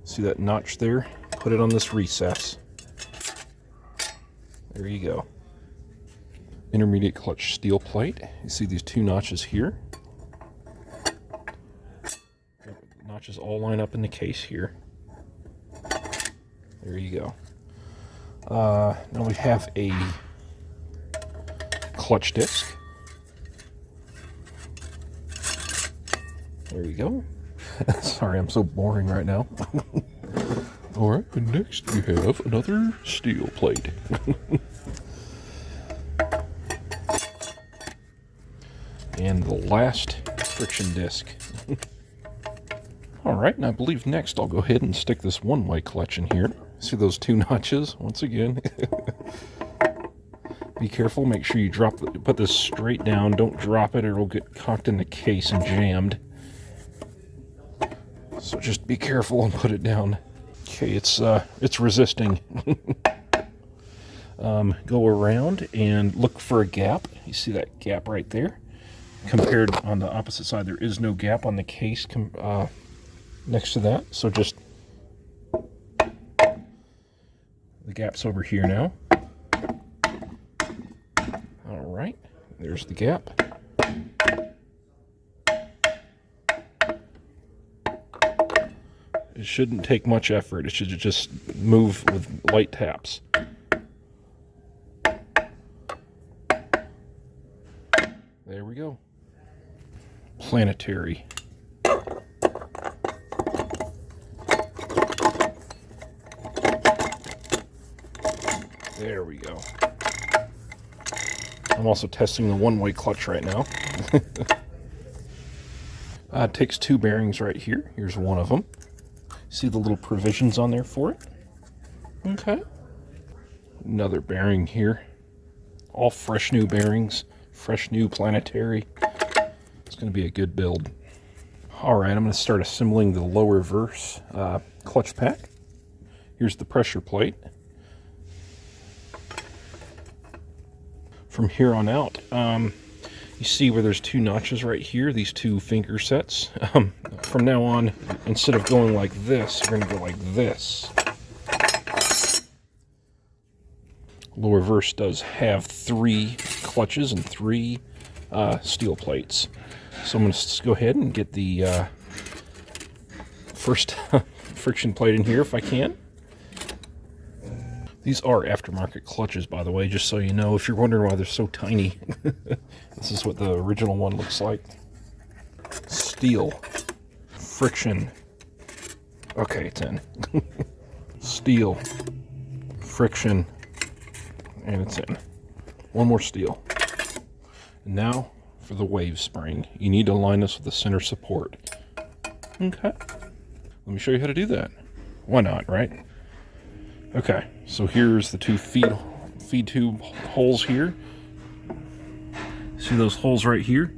[SPEAKER 1] See that notch there? Put it on this recess. There you go. Intermediate clutch steel plate. You see these 2 notches here? Notches all line up in the case here. There you go. Now we have a clutch disc. There you go. Sorry, I'm so boring right now. Alright, and next we have another steel plate. And the last friction disc. Alright, and I believe next I'll go ahead and stick this one-way clutch in here. See those 2 notches? Once again. Be careful, make sure you put this straight down. Don't drop it or it'll get cocked in the case and jammed. So just be careful and put it down. Okay, it's resisting. Go around and look for a gap. You see that gap right there? Compared on the opposite side, there is no gap on the case next to that. So just, the gap's over here now. All right, there's the gap. It shouldn't take much effort. It should just move with light taps. There we go. Planetary. There we go. I'm also testing the one-way clutch right now. It takes two bearings right here. Here's one of them. See the little provisions on there for it? Okay. Another bearing here. All fresh new bearings. Fresh new Planetary. It's going to be a good build. Alright, I'm going to start assembling the lower verse clutch pack. Here's the pressure plate. From here on out, you see where there's two notches right here, these two finger sets. From now on, instead of going like this, we're going to go like this. Lower verse does have 3 clutches and 3 steel plates. So I'm going to go ahead and get the first friction plate in here if I can. These are aftermarket clutches, by the way, just so you know, if you're wondering why they're so tiny. This is what the original one looks like. Steel. Friction. Okay, it's in. Steel. Friction. And it's in. One more steel. And now for the wave spring. You need to align this with the center support. Okay. Let me show you how to do that. Why not, right? Okay, so here's the 2 feed tube holes here. See those holes right here?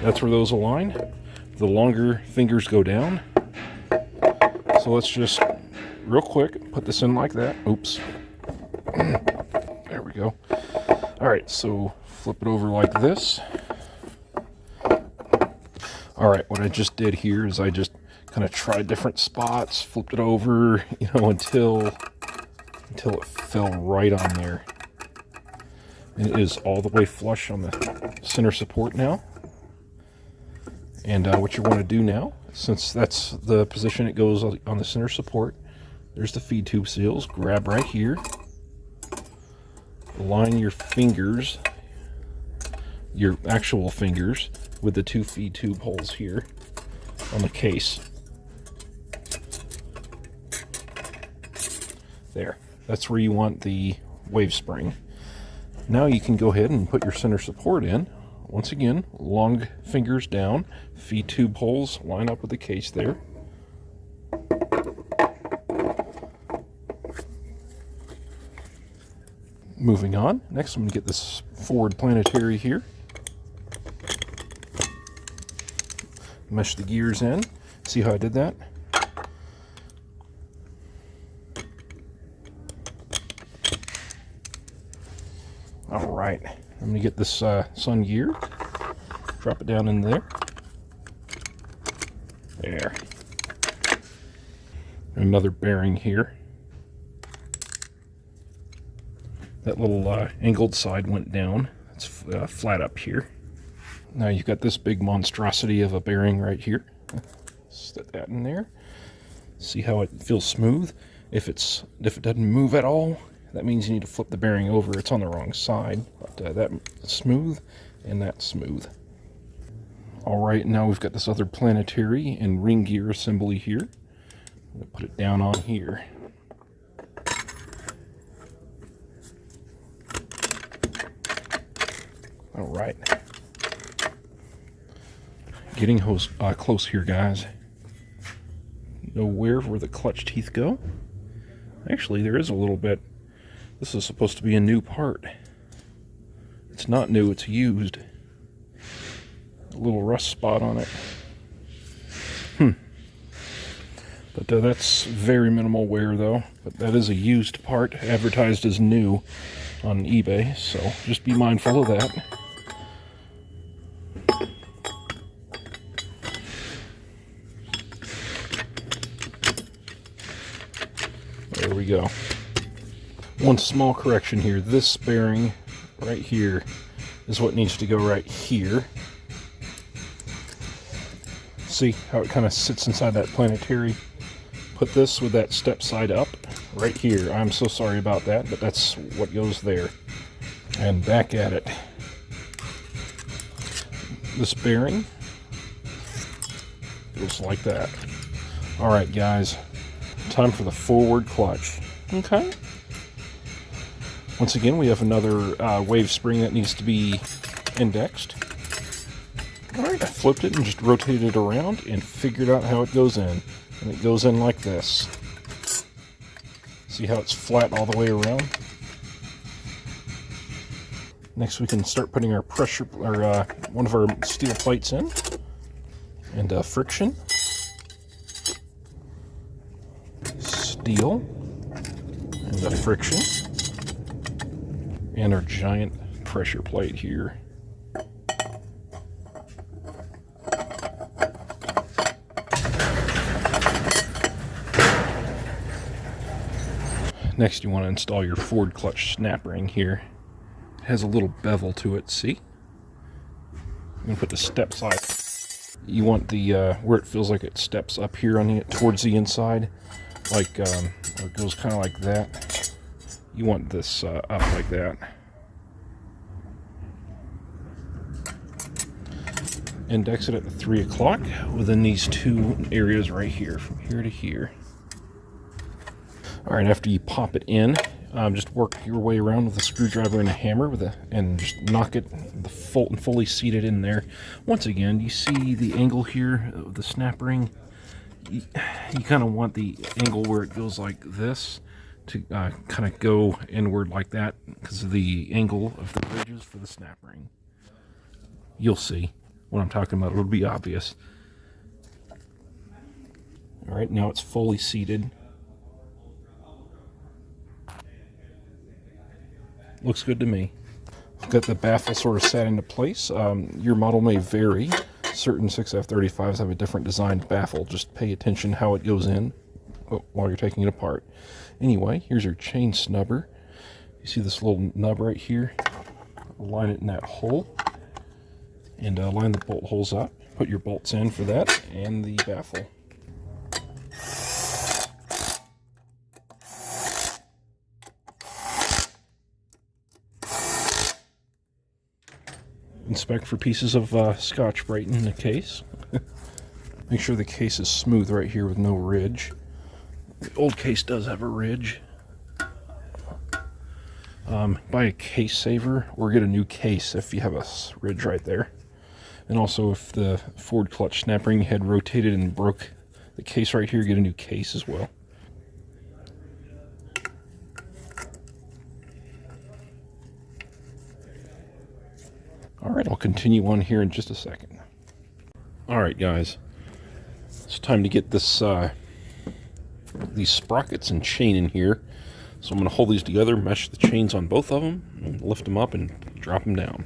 [SPEAKER 1] That's where those align. The longer fingers go down. So let's just, real quick, put this in like that. Oops. There we go. Alright, so flip it over like this. Alright, what I just did here is I just kind of tried different spots, flipped it over, you know, until it fell right on there. And it is all the way flush on the center support now. And what you want to do now, since that's the position it goes on the center support, there's the feed tube seals. Grab right here. Align your fingers, your actual fingers, with the 2 feed tube holes here on the case. There. That's where you want the wave spring. Now you can go ahead and put your center support in. Once again, long fingers down, feed tube holes line up with the case there. Moving on, next I'm going to get this forward Planetary here. Mesh the gears in. See how I did that? Alright, I'm going to get this sun gear, drop it down in there. There. Another bearing here. That little angled side went down. It's flat up here. Now you've got this big monstrosity of a bearing right here. Set that in there. See how it feels smooth? If it doesn't move at all, that means you need to flip the bearing over. It's on the wrong side. But that's smooth, and that's smooth. Alright, now we've got this other Planetary and ring gear assembly here. I'm going to put it down on here. Alright. Getting close here, guys. Know where the clutch teeth go? Actually, there is a little bit. This is supposed to be a new part. It's not new, it's used. A little rust spot on it. But that's very minimal wear though. But that is a used part, advertised as new on eBay, so just be mindful of that. There we go. One small correction here. This bearing right here is what needs to go right here. See how it kind of sits inside that planetary? Put this with that step side up right here. I'm so sorry about that, but that's what goes there. And back at it. This bearing goes like that. Alright guys, time for the forward clutch. Okay. Once again, we have another wave spring that needs to be indexed. Alright, I flipped it and just rotated it around and figured out how it goes in. And it goes in like this. See how it's flat all the way around? Next we can start putting our pressure, or one of our steel plates in. And friction. Steel. And friction. And our giant pressure plate here. Next you want to install your forward clutch snap ring here. It has a little bevel to it, see? I'm going to put the step side. You want the, where it feels like it steps up here on the, towards the inside. Like, it goes kind of like that. You want this up like that. Index it at 3 o'clock within these two areas right here, from here to here. Alright, after you pop it in, just work your way around with a screwdriver and a hammer and just knock it fully seated in there. Once again, you see the angle here of the snap ring? You kind of want the angle where it goes like this to kind of go inward like that because of the angle of the ridges for the snap ring. You'll see what I'm talking about. It'll be obvious. Alright, now it's fully seated. Looks good to me. I've got the baffle sort of set into place. Your model may vary. Certain 6F35s have a different designed baffle. Just pay attention how it goes in while you're taking it apart. Anyway, here's your chain snubber. You see this little nub right here? Line it in that hole. And line the bolt holes up. Put your bolts in for that and the baffle. Inspect for pieces of Scotch-Brite in the case. Make sure the case is smooth right here with no ridge. The old case does have a ridge. Buy a case saver or get a new case if you have a ridge right there. And also if the forward clutch snap ring had rotated and broke the case right here, get a new case as well. Alright, I'll continue on here in just a second. Alright guys, it's time to get this these sprockets and chain in here. So I'm going to hold these together, mesh the chains on both of them, and lift them up and drop them down.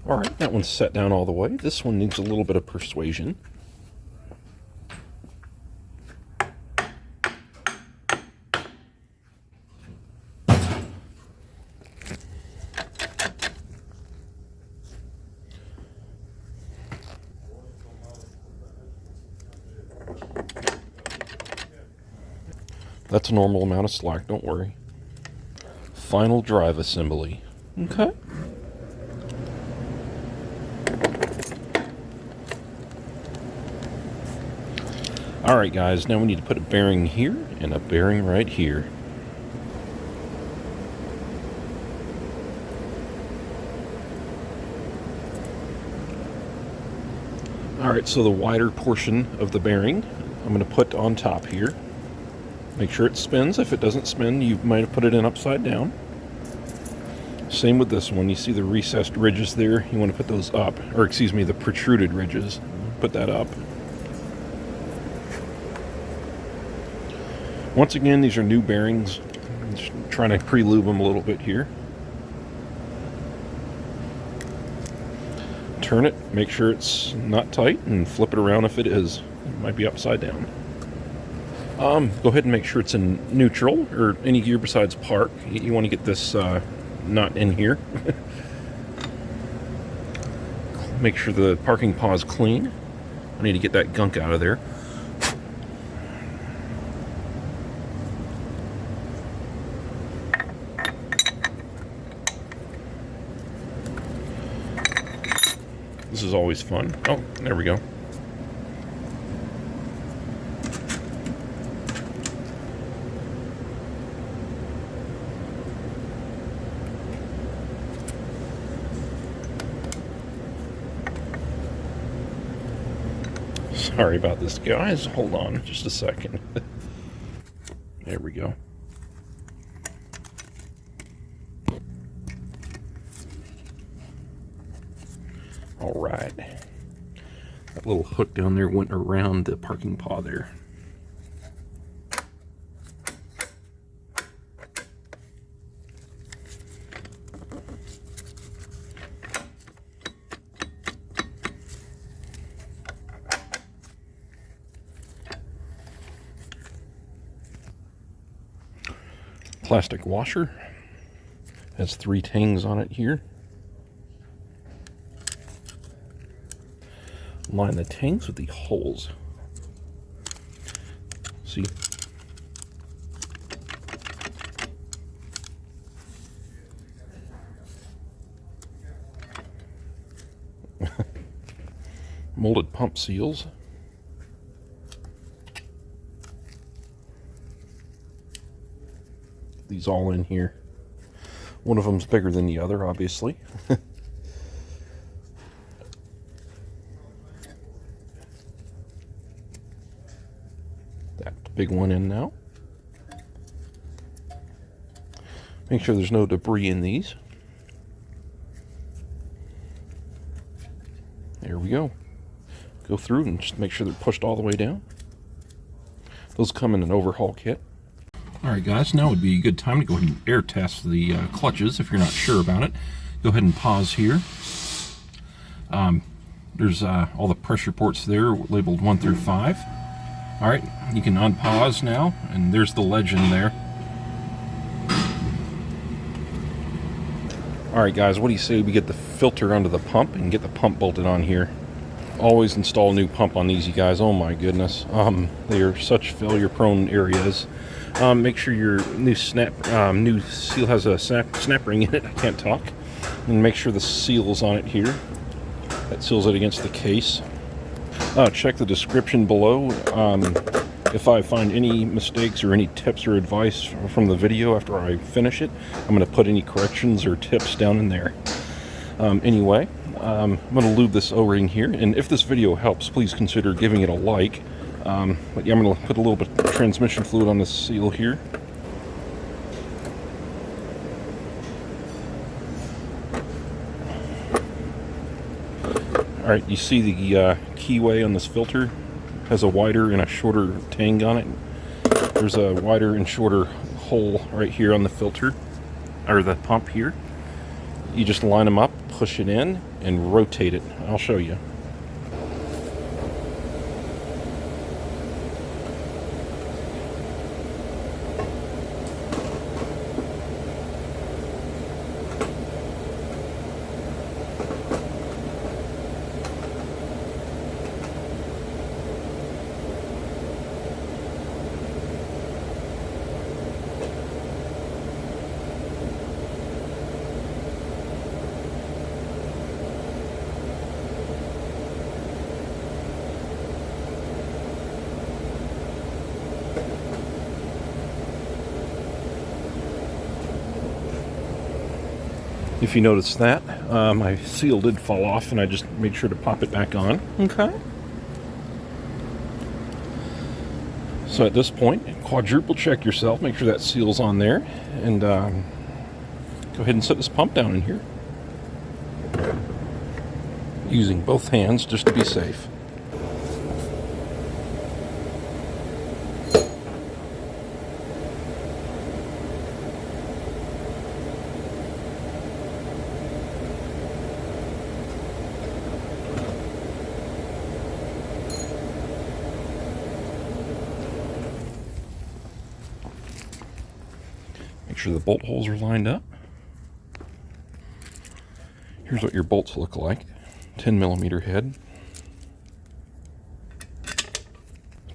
[SPEAKER 1] Alright, that one's set down all the way. This one needs a little bit of persuasion. That's a normal amount of slack, don't worry. Final drive assembly. Okay. Alright guys, now we need to put a bearing here and a bearing right here. Alright, so the wider portion of the bearing I'm going to put on top here. Make sure it spins. If it doesn't spin, you might have put it in upside down. Same with this one. You see the recessed ridges there? You want to put those up. Or excuse me, the protruded ridges. Put that up. Once again, these are new bearings. I'm just trying to pre-lube them a little bit here. Turn it, make sure it's not tight, and flip it around if it is. It might be upside down. Go ahead and make sure it's in neutral, or any gear besides park. You want to get this not in here. Make sure the parking paw is clean. I need to get that gunk out of there. This is always fun. Oh, there we go. Sorry about this, guys. Hold on just a second. There we go. All right. That little hook down there went around the parking paw there. Plastic washer. Has 3 tangs on it here. Line the tanks with the holes. See? Molded pump seals. These all in here. One of them's bigger than the other, obviously. That big one in now. Make sure there's no debris in these. There we go. Go through and just make sure they're pushed all the way down. Those come in an overhaul kit. Alright guys, now would be a good time to go ahead and air test the clutches if you're not sure about it. Go ahead and pause here. There's all the pressure ports there labeled 1 through 5. Alright, you can unpause now, and there's the legend there. Alright guys, what do you say we get the filter onto the pump and get the pump bolted on here? Always install a new pump on these, you guys. Oh my goodness. They are such failure prone areas. Make sure your new new seal has a snap ring in it. I can't talk. And make sure the seal's on it here. That seals it against the case. Check the description below. If I find any mistakes or any tips or advice from the video after I finish it, I'm going to put any corrections or tips down in there. Anyway, I'm going to lube this O-ring here, and if this video helps, please consider giving it a like. But yeah, I'm going to put a little bit of transmission fluid on this seal here. Alright, you see the keyway on this filter has a wider and a shorter tang on it. There's a wider and shorter hole right here on the filter, or the pump here. You just line them up, push it in, and rotate it. I'll show you. If you notice that, my seal did fall off, and I just made sure to pop it back on. Okay. So at this point, quadruple check yourself, make sure that seal's on there, and go ahead and set this pump down in here. Using both hands just to be safe. Make sure the bolt holes are lined up. Here's what your bolts look like. 10 millimeter head.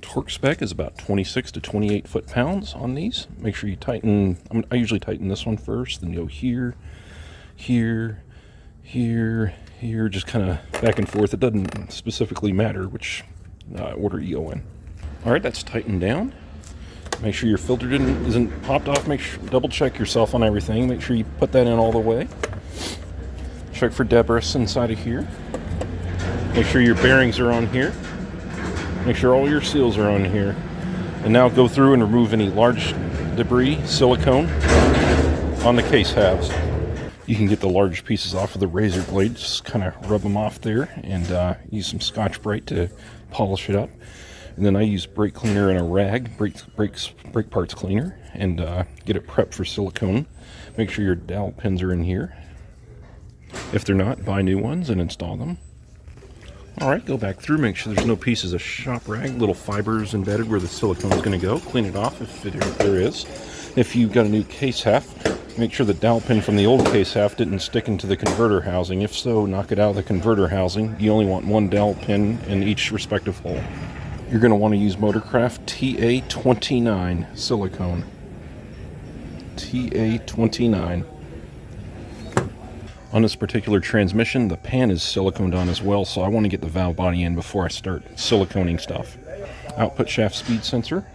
[SPEAKER 1] Torque spec is about 26 to 28 foot-pounds on these. Make sure you tighten, I usually tighten this one first, then go here, here, here, here, just kind of back and forth. It doesn't specifically matter which order you go in. All right, that's tightened down. Make sure your filter isn't popped off. Double check yourself on everything. Make sure you put that in all the way. Check for debris inside of here. Make sure your bearings are on here. Make sure all your seals are on here. And now go through and remove any large debris, silicone, on the case halves. You can get the large pieces off with a razor blade. Just kind of rub them off there and use some Scotch-Brite to polish it up. And then I use brake cleaner and a rag, brake parts cleaner, and get it prepped for silicone. Make sure your dowel pins are in here. If they're not, buy new ones and install them. All right, go back through, make sure there's no pieces of shop rag, little fibers embedded where the silicone is going to go. Clean it off if there is. If you've got a new case half, make sure the dowel pin from the old case half didn't stick into the converter housing. If so, knock it out of the converter housing. You only want one dowel pin in each respective hole. You're going to want to use Motorcraft TA29 silicone. TA29. On this particular transmission, the pan is siliconed on as well, so I want to get the valve body in before I start siliconing stuff. Output shaft speed sensor.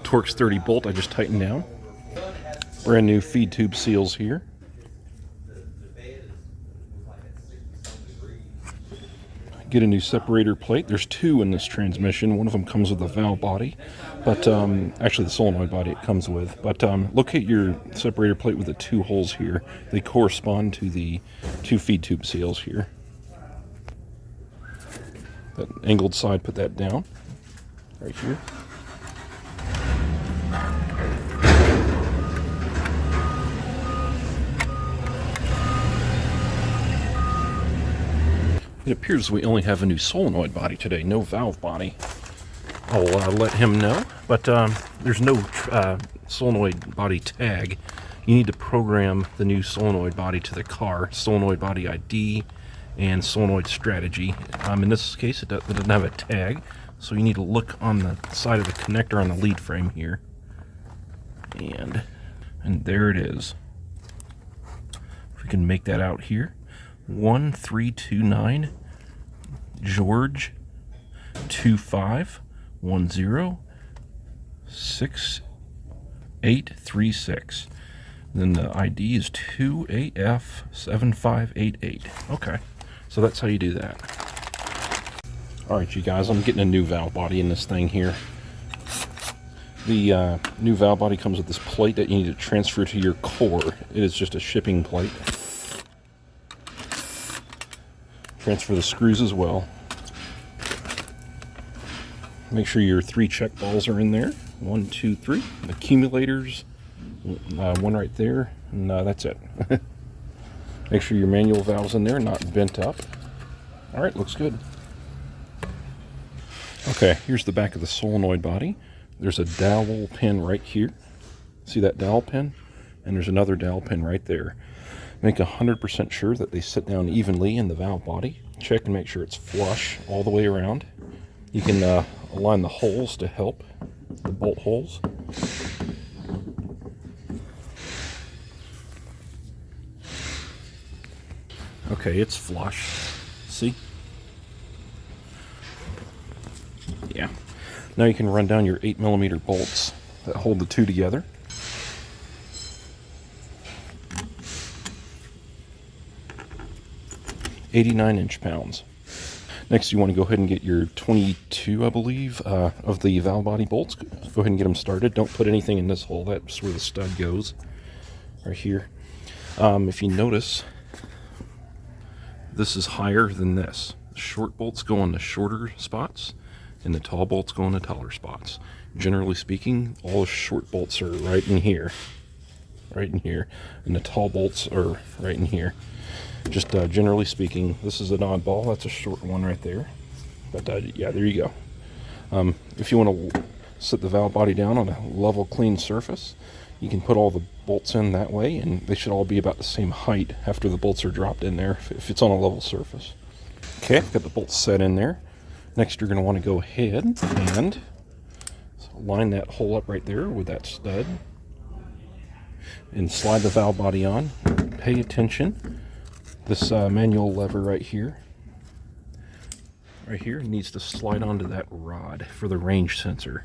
[SPEAKER 1] Torx 30 bolt I just tightened down. Brand new feed tube seals here. Get a new separator plate. There's two in this transmission. One of them comes with the valve body, but actually the solenoid body it comes with. But locate your separator plate with the two holes here. They correspond to the two feed tube seals here. That angled side, put that down right here. It appears we only have a new solenoid body today, no valve body. I'll let him know, but there's no solenoid body tag. You need to program the new solenoid body to the car, solenoid body ID and solenoid strategy. In this case, it doesn't have a tag, so you need to look on the side of the connector on the lead frame here. And there it is. If we can make that out here. 1329 George 2510 6836. Then the ID is 2AF7588. Okay, so that's how you do that. Alright, you guys, I'm getting a new valve body in this thing here. The new valve body comes with this plate that you need to transfer to your core. It is just a shipping plate. Transfer the screws as well. Make sure your 3 check balls are in there. 1, 2, 3. Accumulators. One right there. And that's it. Make sure your manual valve's in there, not bent up. Alright, looks good. Okay, here's the back of the solenoid body. There's a dowel pin right here. See that dowel pin? And there's another dowel pin right there. Make 100% sure that they sit down evenly in the valve body. Check and make sure it's flush all the way around. You can align the holes to help, the bolt holes. Okay, it's flush. See? Yeah. Now you can run down your 8mm bolts that hold the two together. 89 inch-pounds. Next, you want to go ahead and get your 22, I believe, of the valve body bolts. Go ahead and get them started. Don't put anything in this hole. That's where the stud goes, right here. If you notice, this is higher than this. The short bolts go on the shorter spots, and the tall bolts go on the taller spots. Generally speaking, all the short bolts are right in here, and the tall bolts are right in here. Just generally speaking, this is an oddball. That's a short one right there. But yeah, there you go. If you want to set the valve body down on a level, clean surface, you can put all the bolts in that way, and they should all be about the same height after the bolts are dropped in there if it's on a level surface. Okay, got the bolts set in there. Next, you're going to want to go ahead and line that hole up right there with that stud and slide the valve body on. Pay attention. This manual lever right here needs to slide onto that rod for the range sensor.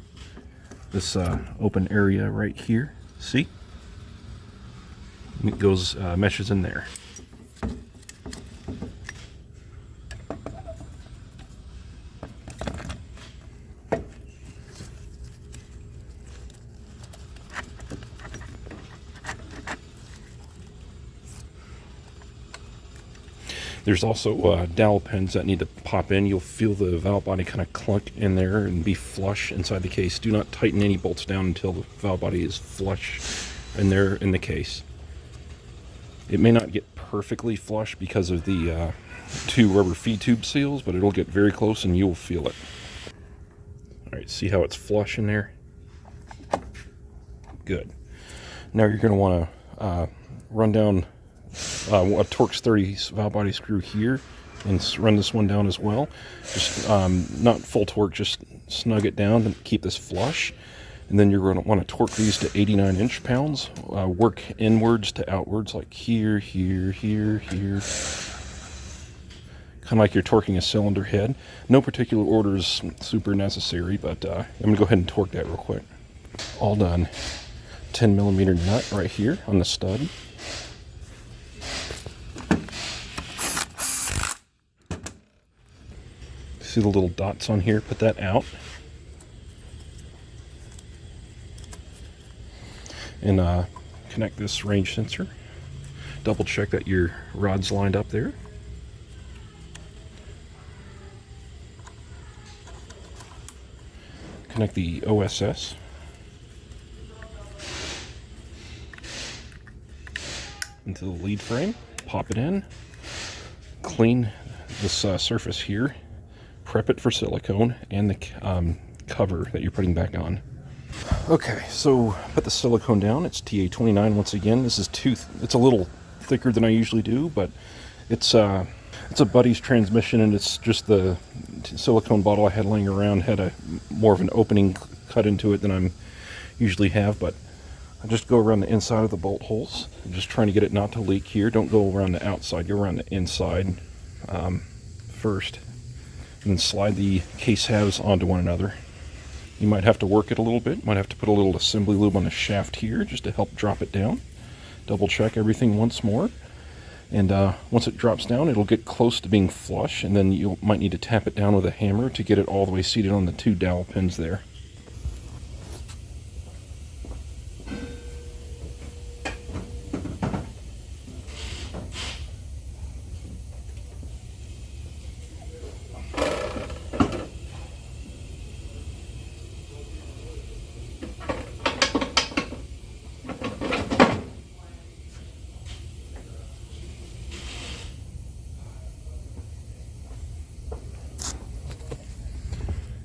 [SPEAKER 1] This open area right here, see? It goes, meshes in there. There's also dowel pins that need to pop in. You'll feel the valve body kind of clunk in there and be flush inside the case. Do not tighten any bolts down until the valve body is flush in there in the case. It may not get perfectly flush because of the two rubber feed tube seals, but it'll get very close and you'll feel it. Alright, see how it's flush in there? Good. Now you're going to want to run down a Torx 30 valve body screw here and run this one down as well. Just not full torque, just snug it down and keep this flush. And then you're going to want to torque these to 89 inch-pounds. Work inwards to outwards, like here, here, here, here. Kind of like you're torquing a cylinder head. No particular order is super necessary, but I'm going to go ahead and torque that real quick. All done. 10mm nut right here on the stud. See the little dots on here? Put that out. And connect this range sensor. Double check that your rod's lined up there. Connect the OSS. Into the lead frame. Pop it in. Clean this surface here. Prep it for silicone and the cover that you're putting back on. Okay, so put the silicone down. It's TA29 once again. This is it's a little thicker than I usually do, but it's a Buddy's transmission, and it's just the silicone bottle I had laying around had more of an opening cut into it than I usually have. But I just go around the inside of the bolt holes. I'm just trying to get it not to leak here. Don't go around the outside. Go around the inside first. And then slide the case halves onto one another. You might have to work it a little bit. Might have to put a little assembly lube on the shaft here just to help drop it down. Double check everything once more. And once it drops down, it'll get close to being flush, and then you might need to tap it down with a hammer to get it all the way seated on the two dowel pins there.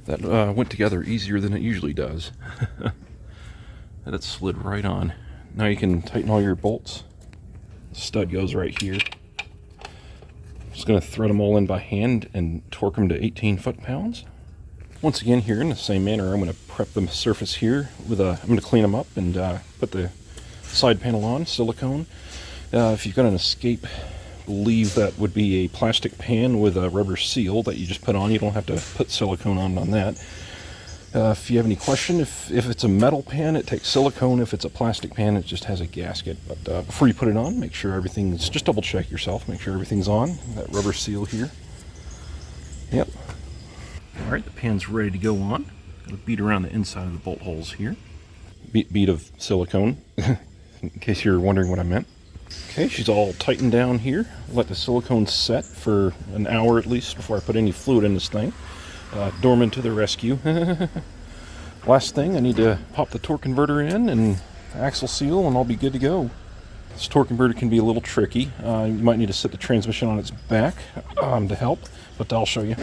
[SPEAKER 1] That went together easier than it usually does. And it slid right on. Now you can tighten all your bolts. The stud goes right here. Just going to thread them all in by hand and torque them to 18 foot-pounds. Once again, here in the same manner, I'm going to prep the surface here with I'm going to clean them up and put the side panel on, silicone. If you've got an escape, believe that would be a plastic pan with a rubber seal that you just put on. You don't have to put silicone on that. If you have any question, if it's a metal pan, it takes silicone. If it's a plastic pan, it just has a gasket. But before you put it on, make sure everything's, just double check yourself, make sure everything's on. That rubber seal here. Yep. All right, the pan's ready to go on. Got a bead around the inside of the bolt holes here. Bead of silicone, in case you're wondering what I meant. Okay, she's all tightened down here. Let the silicone set for an hour at least before I put any fluid in this thing. Dorman to the rescue. Last thing, I need to pop the torque converter in and axle seal, and I'll be good to go. This torque converter can be a little tricky. You might need to set the transmission on its back to help, but I'll show you.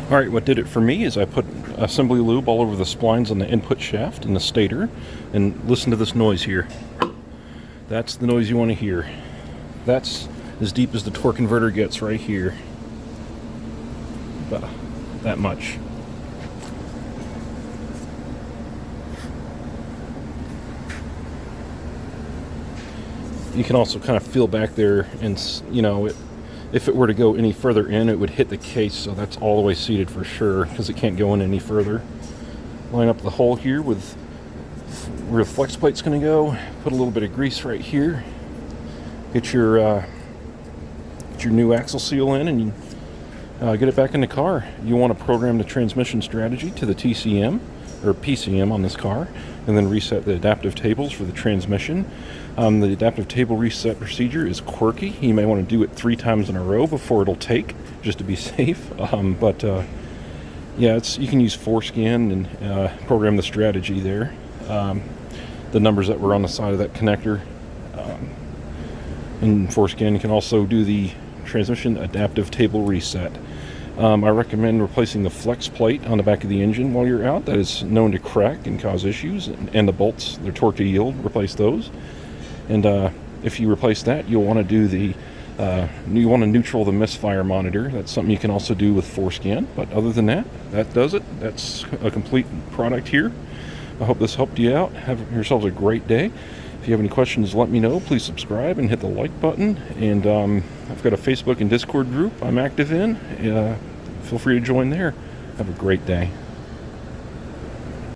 [SPEAKER 1] Alright, what did it for me is I put assembly lube all over the splines on the input shaft and the stator, and listen to this noise here. That's the noise you want to hear. That's as deep as the torque converter gets right here. About that much. You can also kind of feel back there, and you know, if it were to go any further in, it would hit the case, so that's all the way seated for sure, because it can't go in any further. Line up the hole here with where the flex plate's going to go. Put a little bit of grease right here. Get your new axle seal in, and get it back in the car. You want to program the transmission strategy to the TCM, or PCM on this car, and then reset the adaptive tables for the transmission. The adaptive table reset procedure is quirky. You may want to do it 3 times in a row before it'll take, just to be safe. Yeah, you can use Forescan and program the strategy there. The numbers that were on the side of that connector. In Forescan, you can also do the transmission adaptive table reset. I recommend replacing the flex plate on the back of the engine while you're out. That is known to crack and cause issues. And the bolts, they're torque to yield, replace those. And if you replace that, you'll want to do you want to neutral the misfire monitor. That's something you can also do with Forescan. But other than that, that does it. That's a complete product here. I hope this helped you out. Have yourselves a great day. If you have any questions, let me know. Please subscribe and hit the like button. And I've got a Facebook and Discord group I'm active in. Feel free to join there. Have a great day.